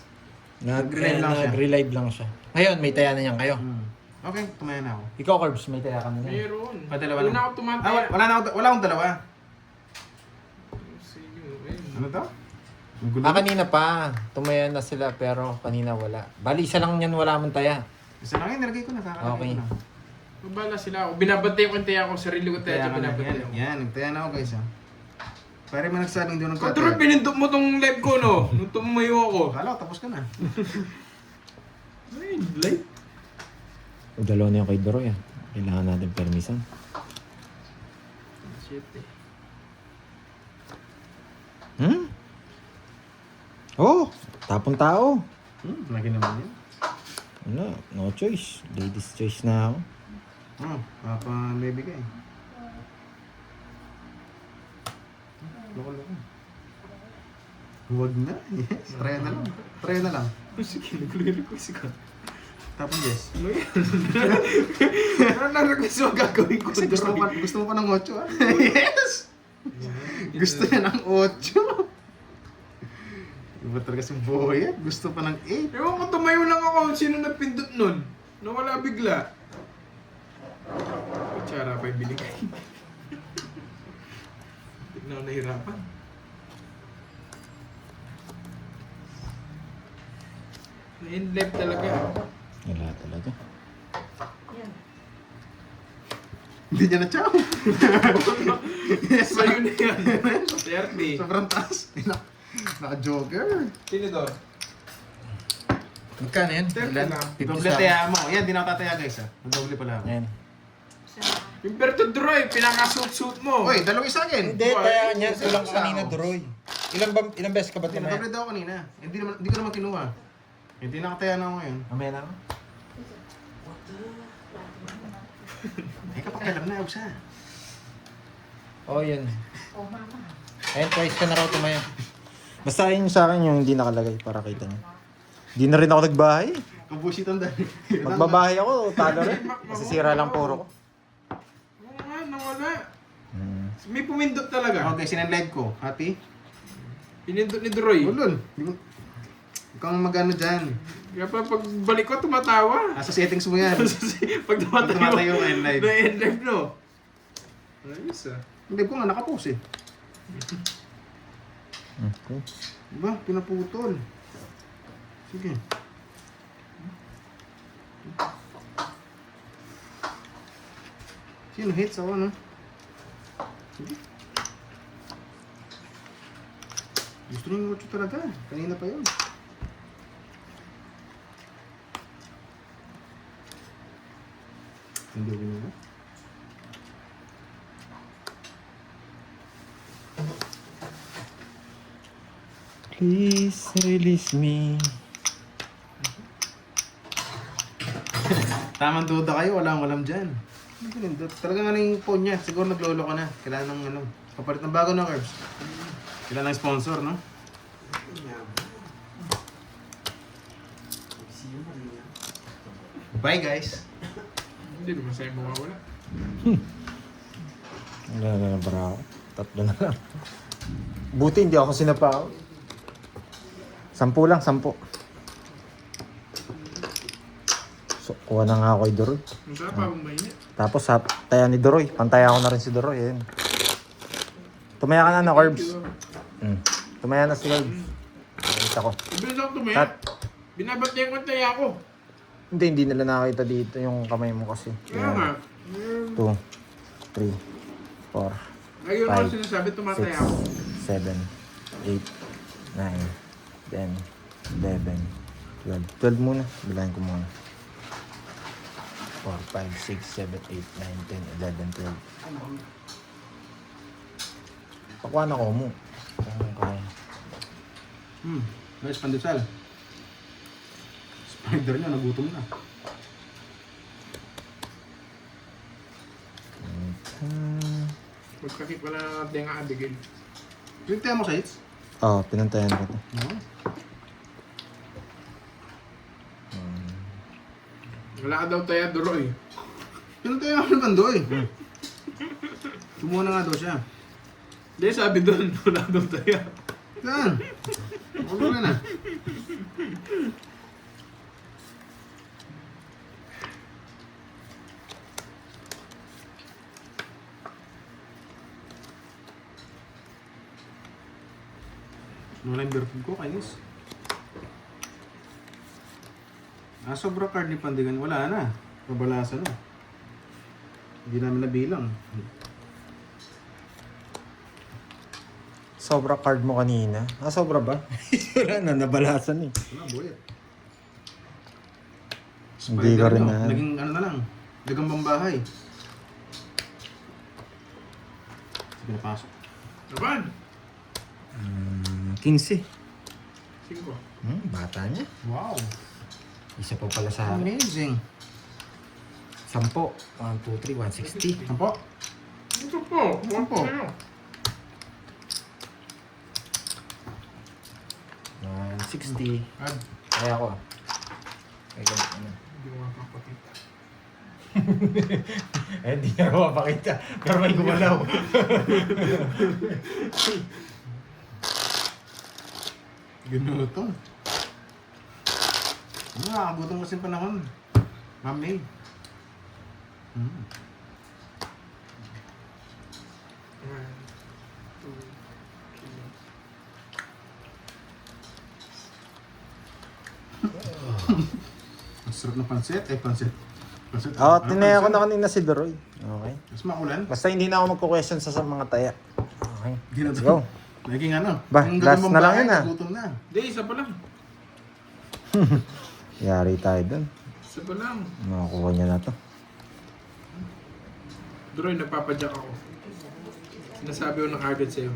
Nag-relive lang siya. Nag-relive lang siya. Ngayon, may taya na yan kayo. Okay, tumaya na ako. Ikaw, Carbs, may taya ka na yan. Meron. Dalawa Una lang. ako tumataya. Wala akong dalawa. Sige, ayun. Ano to? Ang gulo. Kanina pa. Tumaya na sila, pero kanina wala. Bali, isa lang yan, wala mong taya. Isa lang yun, nilagay ko na. Kakalagay Okay. Ano ko na. Mabala sila ako. Binabantay ko yung taya ko. Sarili ko taya. Taya ka na. Binabantay ako. Yan, nagtaya na ako, guys. Ha? Pare mo nagsabing doon ng Kontrol, pinindot mo tong live ko, no? Nung tumayo ako. Kala ko, tapos ka na. Ay, live? O, dalawa na yung kay Doroy. Kailangan natin permisan. Shit eh. Oh, tapong tao. Lagi naman yun. Wala, no choice. Ladies choice na ako. Papa, may bigay. Loko-loko. Huwag na. Yes, try na lang. Try na lang. Sige, nag-request ka. Tapos yes. Ano yan? Ano na-request mo gagawin ko? Kasi gusto mo pa ng 8 ah. Yes! Gusto niya ng 8. Iba talaga si Boyet. Gusto pa ng 8. Ewan ko, tumayo lang ako. Sino nagpindot nun? Nawala bigla. Kutsara pa yung binigay. Tignan ako nahirapan. Na-in-live talaga. Wala talaga. Yan. Hindi niya na-chow. Sa'yo na yan. 30. Sobrang taas. Naka-joker. Sino doon? Magkano yan? 30 Ilan? lang. 50 Doble sa taya mo. Yan, di na ako tataya guys ha. Doble pala ako. Ayan. Yung Berto Droy, pinaka-suit-suit mo. Uy, dalawa isa akin. Hindi, taya niya. Isa Kulang lang kanina, ako. Doroy. Ilang beses ka ba Hindi, tumaya? doble daw kanina. Hindi ko naman kinuha. Hindi nakataya na ako ngayon. Mamaya na ako. Ay, kapakialam na, Ubsa. Oh, yun. Oh, mama. Ayan, twice ka na raw tumaya. Basta yun sa akin yung hindi nakalagay para kita niyo. Hindi na rin ako nagbahay. Kabusit ang dami. Magbabahay ako, talo rin. Masisira lang puro ko. Oo nga, nawala. May pumindot talaga. Okay, sinenlive ko. Happy? Pinindot ni Droy. Ulol. Huwag kang mag-ano dyan. Kaya pa pag balik ko, tumatawa. Sa settings mo yan. Pag Pag tumatayo ka in live. Na-end live, no? Ayos ah. Hindi ko nga nakapose eh. Okay. Diba? Pinaputol. Sige. Sino hits ako, no? Sige. Gusto rin mo talaga. Kanina pa yun. Hindi ko na. Please release me. Tamang duda kayo, walang dyan. Talagang ano yung phone niya. Siguro naglolo ka na. Kailangan ng ano. Kapalit ng bago ng herbs. Kailangan ng sponsor, no? Bye guys! Hindi naman sa'yo mawawala. Wala na na bara ako. Tatlo na lang. Buti hindi ako sinapa. 10 lang, 10. So, kuha na nga ako kay Doroy. Masarap habang mainit. Tapos taya ni Doroy. Pantaya ko na rin si Doroy. Ayan. Tumaya ka na Corbs. Tumaya na si Corbs. Nakita ko. Ibilis ako tumaya. Tat. Binabat niya yung kantaya ko. Hindi nila nakita dito yung kamay mo kasi. Kaya nga. 2, 3, 4, Ayun Five, ako sinasabi, 6, tumataya ako. 7, 8, 9, 10, 11, 12. 12 muna. Bilangin ko muna. 4, 5, 6, 7, 8, 9, 10, 11, 12. Pakuha na ko mo. Kaya. Guys, pandesal. Spider niya, nagutom na. Magkakit wala na natin nga Abigail. Pinagtaya mo sa hits? Oo, pinantayan ko to. Oo. Wala ka daw taya, Duroy. Pinagtaya mo naman doy. Sumuha na nga daw siya. Hindi, sabi doon, wala daw taya. Saan? Huwag mo na. Wala yung birthday ko, kainis. Sobra card ni Pandigan, wala na. Pabalasan na. Hindi namin nabilang. Sobra card mo kanina. Sobra ba? Wala na, nabalasan eh. Wala, boyet. Hindi ko rin na. Naging ano na lang. Nagambang bahay. Sige, napasok. Naman! 15. 5. Bata niya. Wow. Isa pa pala sa akin. Amazing. 10. 1, 2, 3, 160. Sampo. Ito po. Sampo. 160. Ad, Kaya ako. Kaya ko ano. hindi mo makapakita. Hindi na ako mapakita. Pero may gumalaw. Ginutom. Nakakagutom kasi panahon. Mami. One, two, three. Ang sarap na pansit. Pansit. Pansit. Oo, Ano, tinaya ko pansit? na kanina si Doroy. Okay. Mas makulan. Basta hindi na ako magko-question sa mga taya. Okay. Let's Ginutom. go. Naging ano. Ba, yung last gagambang na lang bahay, yun, ah. nagutom na. Hindi, isa pa lang. Yari tayo dun. Isa pa lang. Makakuha niya na to. Duroy, nagpapadyak ako. Sinasabi ko na agad sa'yo.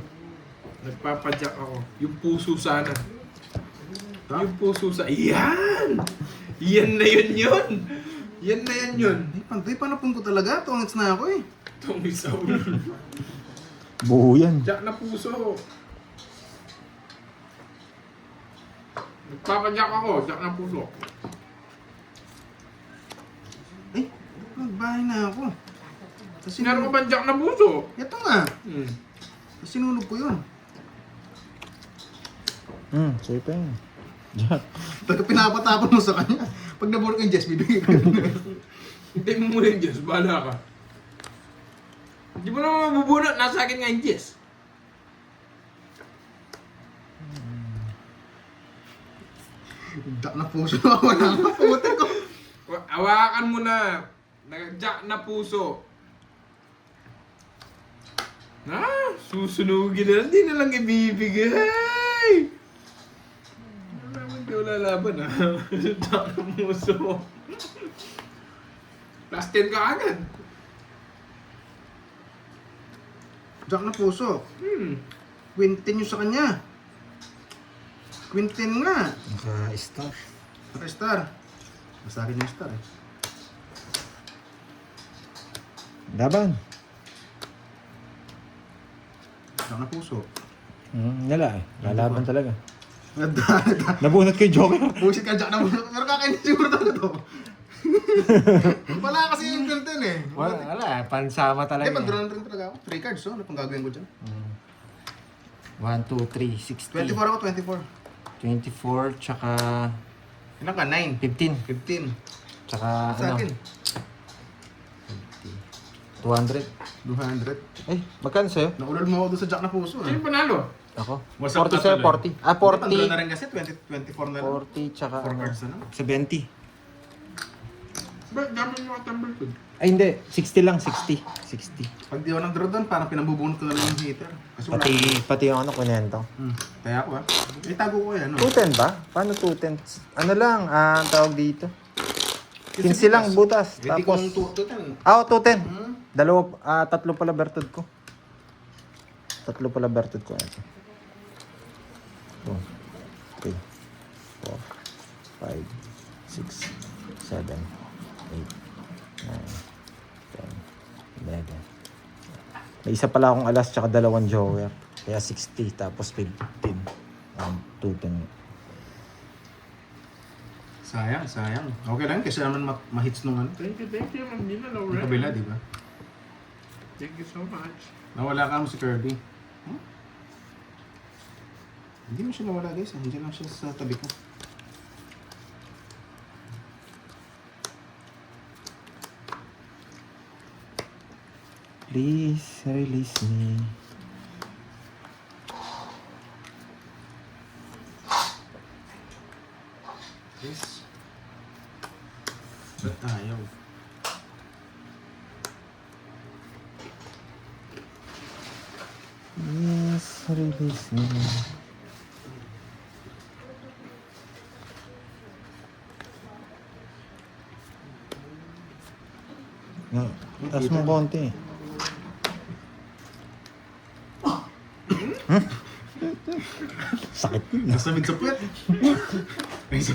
Nagpapadyak ako. Yung puso sana. Yung puso sa... Yan! Yan na yun! Yan na yun! Ay, panapon ko talaga. Tungits na ako eh. Itong isaw. Buo yan. Jack na puso. Nagpapadyak ako. Jack na puso. Ay, nagbahay na ako. Tapos Meron ka ba Jack na puso? Ito nga. Hmm. Tapos sinunog ko yun. Safe pa yun. Talaga pinapatapon mo sa kanya. Pag nabulok yung Jess, bibigay ko. Hindi mo muna yung Diyos, bahala ka. Hindi mo naman mabubunot, nasa akin nga yung Diyos. Dak na puso na wala nga. Puti ko. Hawakan mo na. Nag-jack na puso. Susunugin na lang. Hindi na lang ibibigay. Ano naman ka wala laban ha? Jack na puso. Plus 10 ka agad. Dak na puso. Quintin yung sa kanya. Quintin nga. Naka-star. Naka-star. Basta akin yung star eh. Laban. Dak na puso. Nala eh. Lalaban talaga. Nada. Nabunot kay Joker. Bullshit ka, Jack na puso. Pero kakainin siguro to. Wala kasi yung Quintin eh. Wala, pansama talaga. Eh, pag-draw rin talaga ako. 3 cards, so ano pang gagawin ko dyan? 1, 2, 3, 60. 24 ako, 24. 24, tsaka Ilan ka? 9. 15. 15. Tsaka Sa ano? akin. 200. 200. Eh, magkano sa'yo? Naulol mo ako doon sa Jack na puso. Sino panalo? Ako? What's up, 40 sa'yo, Tatol, 40. Ah, 40. na rin kasi, 24 na lang. 40, tsaka 4 cards na lang. 70. Ba't dami mo katambal ko? Ay, hindi. 60 lang, 60. 60. Pag di ako nag-draw doon, parang pinambubunot ko na lang yung hater. Kasi wala. Pati yung ano, kunento. Kaya ako tago ko yan. 210 ba? Paano 210? Ano lang, tawag dito. 15 lang butas. Hindi Tapos, kong tututan. 210. Tatlo pala bertud ko. Tatlo pala bertud ko. Ito. 2, 3, 4, 5, 6, 7, 8, 9, 10, 11. May isa pala akong alas tsaka dalawang jower. Kaya 60 tapos 15. 210. Sayang. Okay lang kasi naman ma-hits nung ano. Thank you, Magdina Yung Laurel. kabila, di ba? Thank you so much. Nawala ka mo si Kirby. Hindi mo siya nawala guys. Hindi lang siya sa tabi ko. Please release me. Yes. Ba't ayaw? Please release me. No, taas mo konti. Sakit yun. Nasamid sa puwet. Ay, sa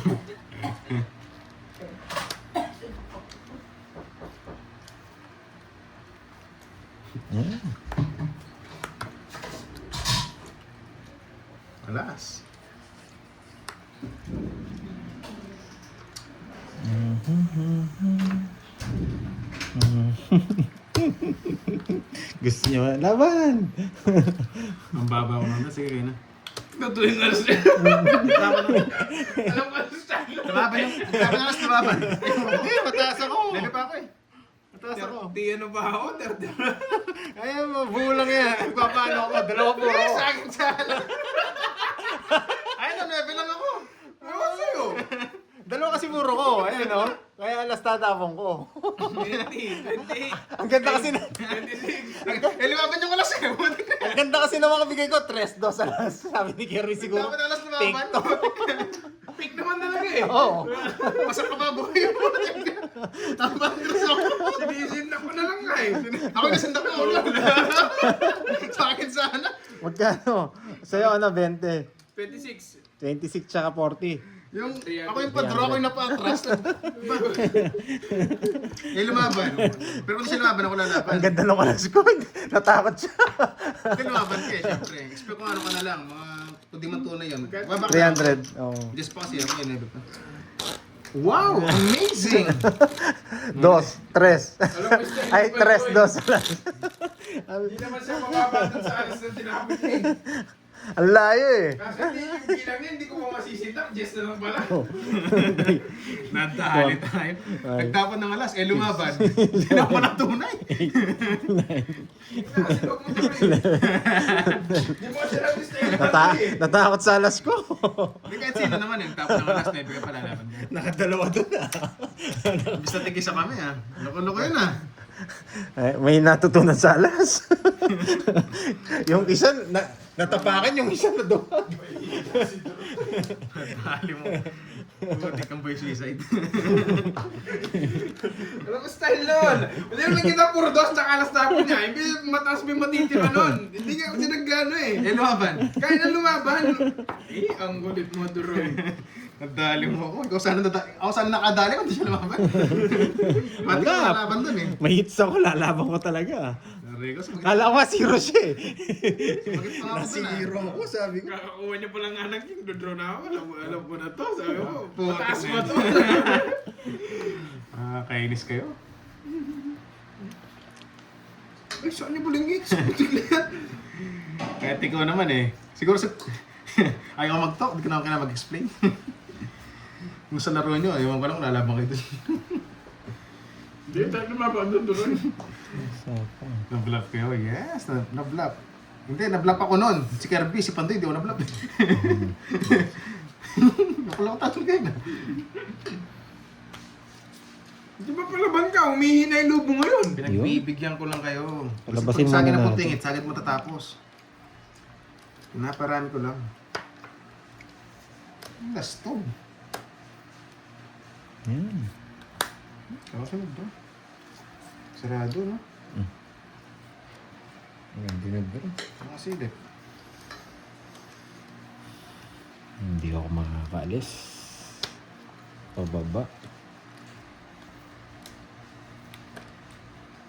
Yeah. Alas. Gusto niyo ba? Laban! Ang baba ko naman. Sige kayo na. Natuloy na siya. Alam ko sa style. Laban yung... Laban alas na laban. Eh, mataas ako. Lili pa ako eh. Mataas ako. 30 ano ba ako? 30. Ay, mabulang yan. Paano ako? Dalawa po ako. Sa akin sa alam. Ay, na-level lang ako. Ewan sa'yo. Dalawa kasi puro ko. Ayun, no? Kaya alas tatapong ko. 20. Ang ganda kasi na... 26. Eh, limaban yung alas eh. Ang ganda kasi na mga bigay ko. 3-2 alas. Sabi ni Kerry siguro. Dapat alas Take limaban. to. Pick naman talaga eh. Oo. Masak ka ba buhay mo? Tama ang dress ako. Sinisinda ko na lang nga eh. Ako nasindak ko ulo. Sa akin sana. Magkano? Sa'yo ano, 20. 26. 26 tsaka 40. Yung, ako yung pa-draw ko yung napa-atras. Eh, lumaban. Pero kung siya lumaban, ako lalaban. Ang ganda ng alas ko. Natakot siya. Hindi lumaban ka eh, syempre. Expect ko ano ka na lang, mga kung di man tunay yun. 300. Oo. Just pa kasi ako yun, never pa. Wow! Amazing! 2, 3. Ay, 3, 2 alas. Hindi naman siya mababa dun sa alis na tinapit eh. Ang layo eh. Kasi hindi yung bilang niya, hindi ko pa masisindak. Jess na lang pala. Nadali tayo. Nagtapon ng alas, lumaban. Hindi na pala tunay. Kasi huwag mo tuloy. Hindi mo siya nag-stay. Natakot sa alas ko. Hindi kahit sino naman yung tapon ng alas, na ibigay pala laban niya. Nakadalawa doon ah. Basta tigisa kami ah. Loko-loko yun ah. May natutunan sa alas. Yung isa, natapakan yung isa na doon. Dali mo. Buti kang boy suicide. Alam mo style nun. Hindi mo lang kita puro dos na kalas tapon niya. Hindi mataas may matitira nun. Hindi nga kasi naggano eh. Lumaban. Kaya na lumaban. Ang gulit mo, Duroy. Nadali mo ako. Ako sana nakadali kung hindi siya lumaban. Mati ko Wala. lalaban dun eh. May hits ako, lalaban ko talaga. Rico, sumagot Kala ko nga zero siya eh. pa ako dun ah. ako, sabi ko. Kakakuha niya palang anak yung dodraw na ako. Alam ko na to. Sabi ko, Putik mataas na ba yan. to? Kainis kayo. Ay, saan niyo buling hits? Putik na yan. Kahit ikaw naman eh. Siguro sa... Ayaw ko mag-talk, hindi ko na kailangan mag-explain. Kung sa laro nyo, ayaw ko lang lalaban kayo dun. Hindi, tayo lumaban doon, Duroy. Na-bluff kayo, yes, na-bluff. Hindi, na-bluff ako noon. Si Kirby, si Pandoy, di ako na-bluff. Nakulako tatol kayo na. Di ba palaban ka? Humihina yung lubo ngayon. Pinagbibigyan ko lang kayo. Kasi Palabasin pag sa akin muna ang natin. putingit, sagad matatapos. Pinaparaan ko lang. Gastong. Kawasunod ba? Sarado, no? Nakasilip. Hindi ako makakaalis. Pababa.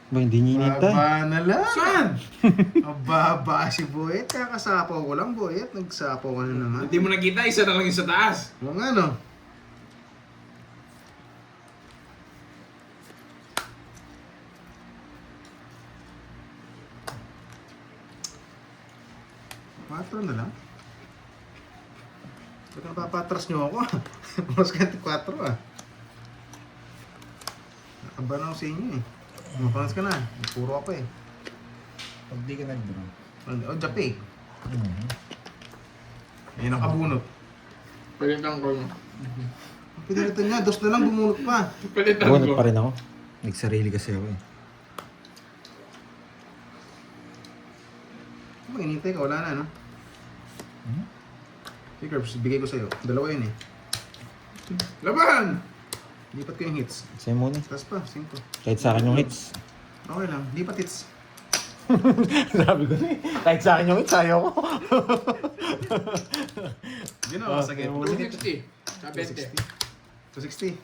Ba, hindi niya inintay. Baba na lang. Saan? Mababa si Boyet. Kakasapaw ko lang, Boyet. Nagsapaw ka na naman. Hindi mo nakita, isa na lang yung sa taas. Oo nga, no? Patro na lang. Ba't napapatras nyo ako? Mas 24 ah. Nakaba na ako sa inyo eh. Mapalas ka na. Puro ako eh. Pag di ka nag-draw. Oh, Jape. Ayun ang kabunot. Palitan ko. Pinalitan niya, dos na lang bumunot pa. Palitan Bunot ko. pa rin ako. Nagsarili kasi ako eh. Kung inintay ka, wala na, no? Sige, Curbs, bigay ko sa'yo. Dalawa yun eh. Laban! Lipat ko yung hits. Sa'yo muna. Tapos pa, 5. Kahit sa akin yung hits. Okay lang, lipat hits. Sabi ko eh. Kahit sa akin yung hits, ayaw ko. Hindi na, sa game. 260. Sa 20. 260.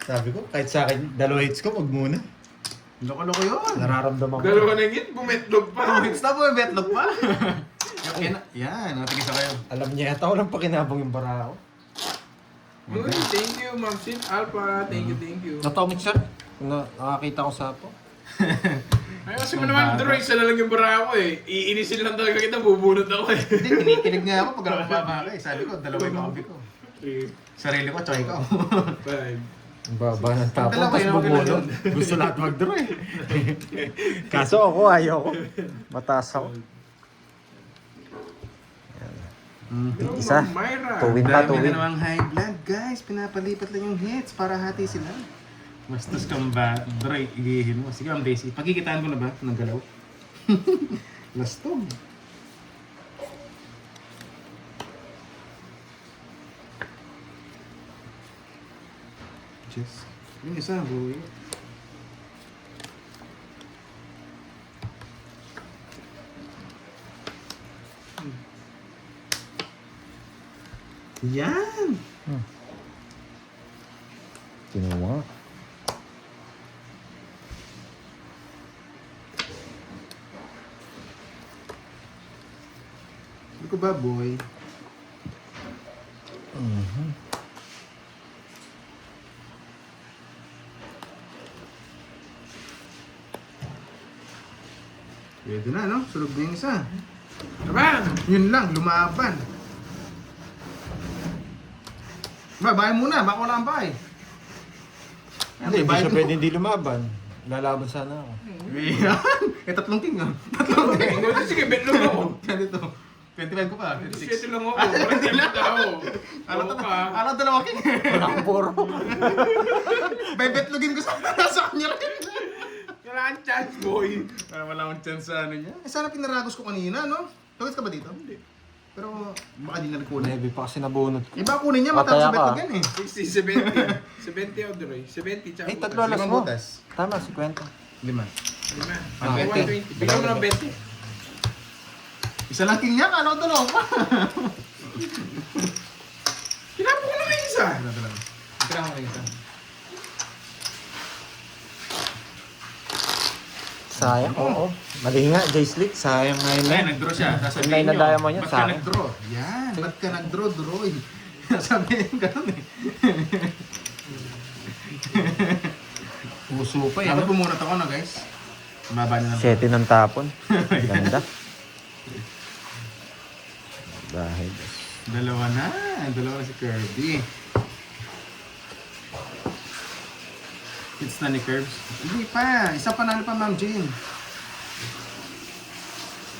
Sabi ko, kahit sa akin, dalawa hits ko, wag muna. Loko-loko yun. Nararamdaman ko. Dalawa na ngit, bumetlog pa. 2 hits na po, betlog pa. Yan, natigis na kayo. Alam niya yata, walang pakinabang yung bara ako. Uy, thank you, Ma'am Sin Alpha. Thank you, thank you. Natomit siya. Nakakita ko sa po. Ay, kasi mo naman, Duroy, isa na lang yung bara ako eh. Iinisin lang talaga kita, bubunot ako eh. Hindi, kinikilig nga ako pag ako bumaba ka eh. Sabi ko, dalawa yung kakampi ko. 3, Sarili ko, tsaka ikaw. 5. Ang baba ng tapon, Dalawa, tapos yun ang bubulot. kailangan. Gusto lahat mag-draw eh. Kaso ako, ayaw ko. Mataas ako. Isa. Myra. Tuwin pa, Dami na tuwin. namang high blood, guys. Pinapalipat lang yung hits para hati sila. Bastos kang ba, Dre, igihin mo. Sige, Ma'am Daisy. Pagkikitaan ko na ba ng galaw? Lastog. Just, yung isa, boy. Yan! Kinuha. Hindi ko ba, boy? Pwede na, no? Sulog na yung isa. Yun lang, lumaban. Bahay muna, baka wala ang bahay. Hindi siya pwede hindi lumaban. Lalaban sana ako. Yan! Eh, 3 king ah. 3 king. Sige, bet lang ako. Ganito. 25 ko pa, 27 26. lang ako. Parang lang ako. Alam 2 king. Wala akong puro. Bebetlugin ko sa kanya rin. Kailangan chance, boy. Para wala akong chance sa ano niya. Eh, sana pinaragos ko kanina, no? Tawid ka ba dito? Hindi. Pero baka di na nagkunin. Maybe pa kasi nabunot ko. Iba kunin niya, Pataya matapos sa ka. betlugan eh. 60, 70. 70 Odroy. 70 tsaka Ay, butas. 3 alas Limang mo. butas. Tama, 50. 5. 5. Ah, okay. 120. Bigyan mo ng 20. Isa lang king niya, kala ko 2 pa. Kinapa ko na kayo isa. Tira mo isa. Sayang, oo. Mali nga, J-Slick. Sayang nga yun. Ay, nag-draw siya. Sasabihin Online na niyo, diamond yan, ba't sa ka akin. nag-draw? Yan, ba't ka nag-draw, Droy? Sasabihin ganun eh. Puso pa Dapat pumunot ako na guys. Baba na lang. 7 ng tapon. Ganda. Dahil. Dalawa na si Kirby. Hits na ni Curbs. Hindi pa, isa panalo pa Ma'am Jane.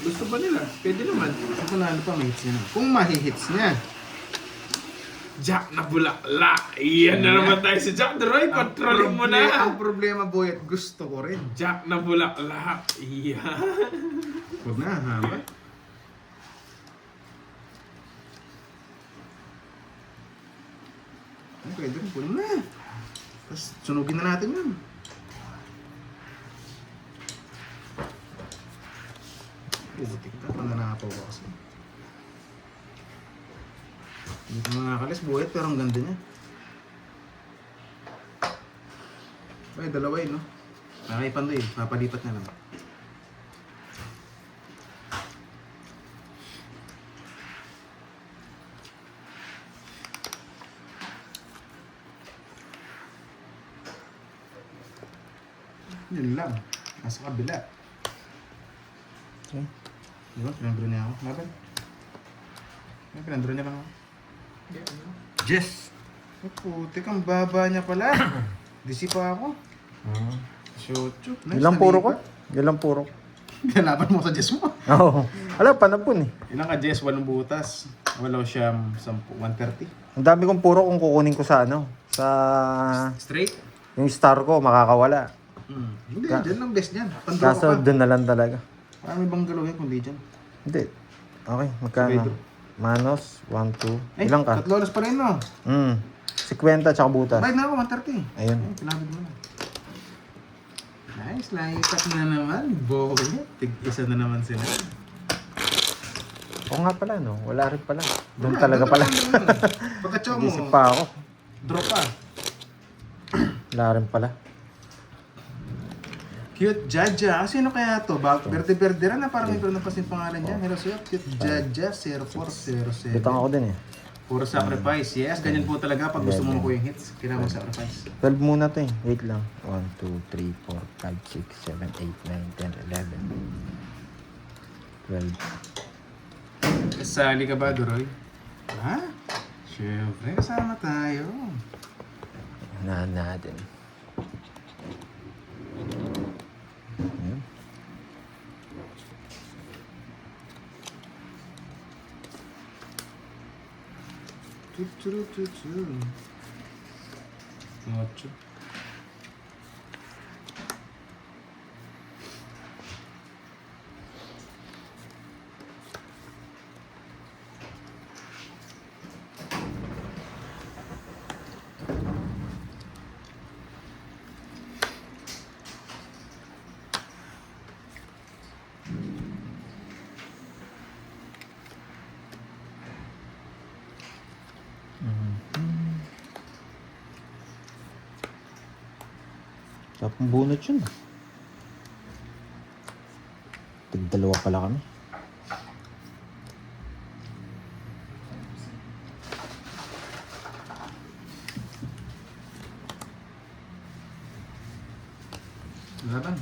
Gusto ba nila? Pwede naman. Isa panalo pa, may hits niya. Kung mahihits niya. Jack na bulaklak. Iyan na naman tayo si Jack Droy. Controlling mo Ang na. problema boy, at gusto ko rin. Jack na bulaklak. Iyan. Huwag na, haba. Ay, pwede rin, puno na. Tapos sunugin na natin yun. Putik na, pananapaw ko kasi. Hindi ko nakakalis, buhat pero ang ganda niya. Ay, dalawa yun, no? Nakaipan doon eh, papalipat na lang. Yun lang. Nasa kabila. Okay. Diba? Pinandro niya ako. Laban. Pinandro niya lang ako. Yes! Oh, putik, ang baba niya pala. Disi pa ako. Shotcho. Ilang puro ko? Ilang puro ko? Ganapan mo sa Jess mo. Oo. Wala, panapon eh. Ilang ka Jess? 8 butas. Wala siya 130. Ang dami kong puro kung kukunin ko sa ano. Sa... Straight? Yung star ko, makakawala. Hindi, dyan lang best niyan. Pandro Kaso ka pa. doon na lang talaga. Parang may bang galawin kundi dyan. Hindi. Okay, magkano? Sabay Manos, 1, 2. Ilang ka? 3 oras pa rin, no? 50 tsaka butas. Bayad na ako, 130. Ayun. Pinabid mo na. Nice, laipat na naman. Boy, tig-isa na naman sila. Oo nga pala, no? Wala rin pala. Doon talaga pala. Pagka-chow mo, Nag-isip pa ako. drop pa. Wala rin pala. Cute Jaja. Sino kaya to? Berde-berde na parang may pero napasin pangalan niya. Hello sir. Cute Jaja 0407. Butang ako din eh. Puro sacrifice. Yes, ganyan po talaga pag gusto mo makuha yung hits. Kailangan mo sacrifice. 12 muna to eh. Wait lang. 1, 2, 3, 4, 5, 6, 7, 8, 9, 10, 11. 12. Kasali ka ba, Duroy? Ha? Siyempre, kasama tayo. Unahan natin. Ayan. Chuchuruchuchu. 8. Tapong bunot yun. Tig-dalawa pala kami. Laban.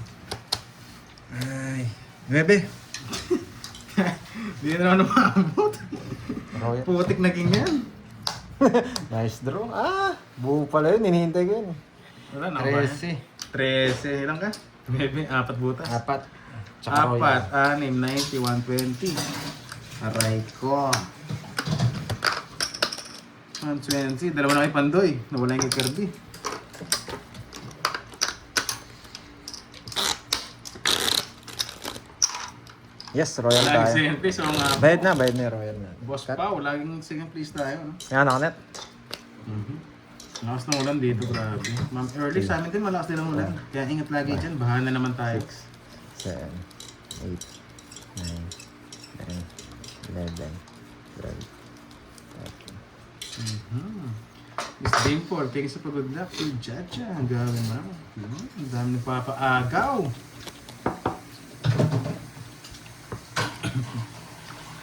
Ay. 9. Hindi na naman umabot. Royal. Putik naging yan. Nice draw. Buo pala yun. Hinihintay ko yun. Wala na ba? 13. 13. Ilang ka? Maybe, 4 butas. 4. Tsaka Royal. 4, 6, 90, 120. Aray ko. 120. Dalawa na kay Pandoy. Nawala yung kay Kirby. Yes, Royal Lagi tayo. second place. So, mga Bayad na yung Royal na. boss Pao, laging second place tayo. No? Yan, nakanet. Lakas ng ulan dito, grabe. Ma'am, early sa amin din, malakas din ang ulan. Kaya ingat lagi dyan, bahan na naman tayo. 7, 8, 9, 10, 11, 12, 13. Miss Dimple, thank you sa pag-good luck. Kay Jaja, ang gawin mo. Ang dami nagpapaagaw.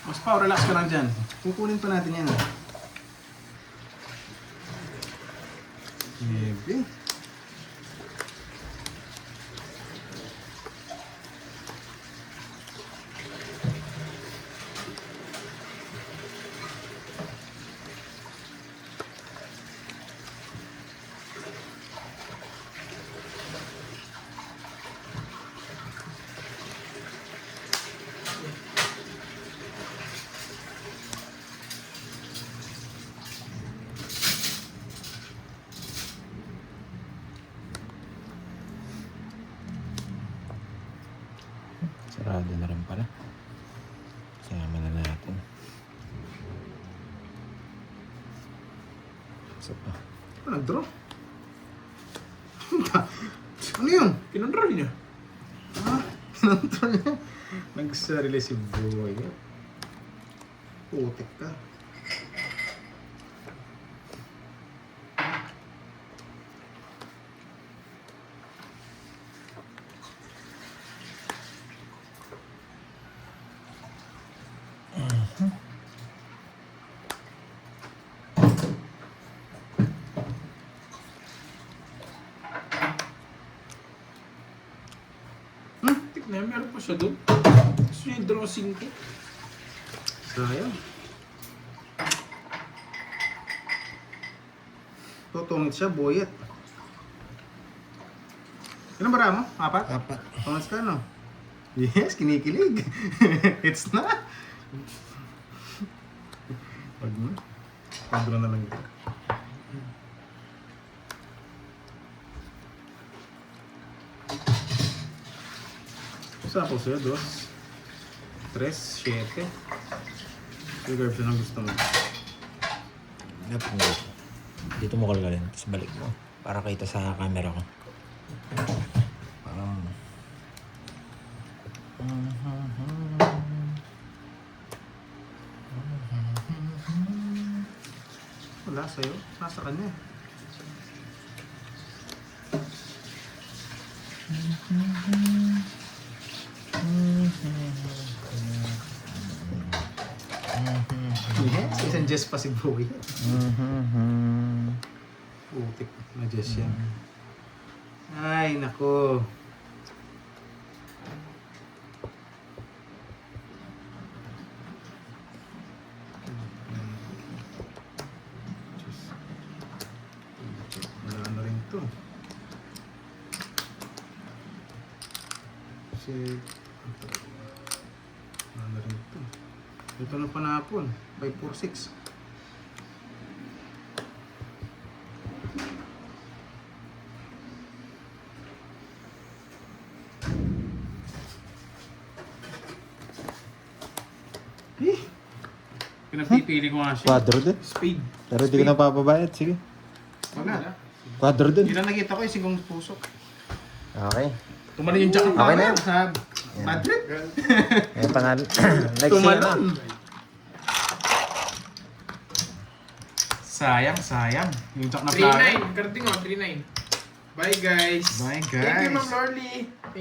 Mas pa, relax ka lang dyan. Kukunin pa natin yan. Maybe. Sarado na rin pala. Sama na natin. Isa pa. Ano, nag-draw? Ano yun? Kinontrol niya. Ah, pinontrol niya. Nagsarili si Boy. Putik ka. Tignan, meron pa siya doon. Gusto niya yung draw 5. Sayang. Tutungit siya, boyet. Ilan bara mo? 4? 4. Tungas ka, no? Yes, kinikilig. It's na. Pag mo. Pagdura na lang ito. Saan po sa'yo? 2, 3, 7. Reserve siya ng gusto mo. Dito mo kalgalin. Tapos balik mo. Para kita sa camera ko. Parang... Wala sa'yo. Nasa kanya. Yes, isang Jess pa si Boy. Putik na Jess yan. Ay, nako. Wala na rin to. Kasi wala na rin to. Ito na panapon. 546. Eh, pinagpipili ko nga siya. Quadro din. Spade. Pero di ko na papabayad. Sige. Wala. Quadro din. Yun ang nakita ko, yung sigong pusok. Okay. Tumanin yung jack ng Okay na power. yan. Sa Madrid. May panalo. Next year na. Tumalon. Sayang, sayang. Yung jack na plano. 3-9. Karating o, 3-9. Bye guys. Bye, Thank you, guys. Ma'am Lorly.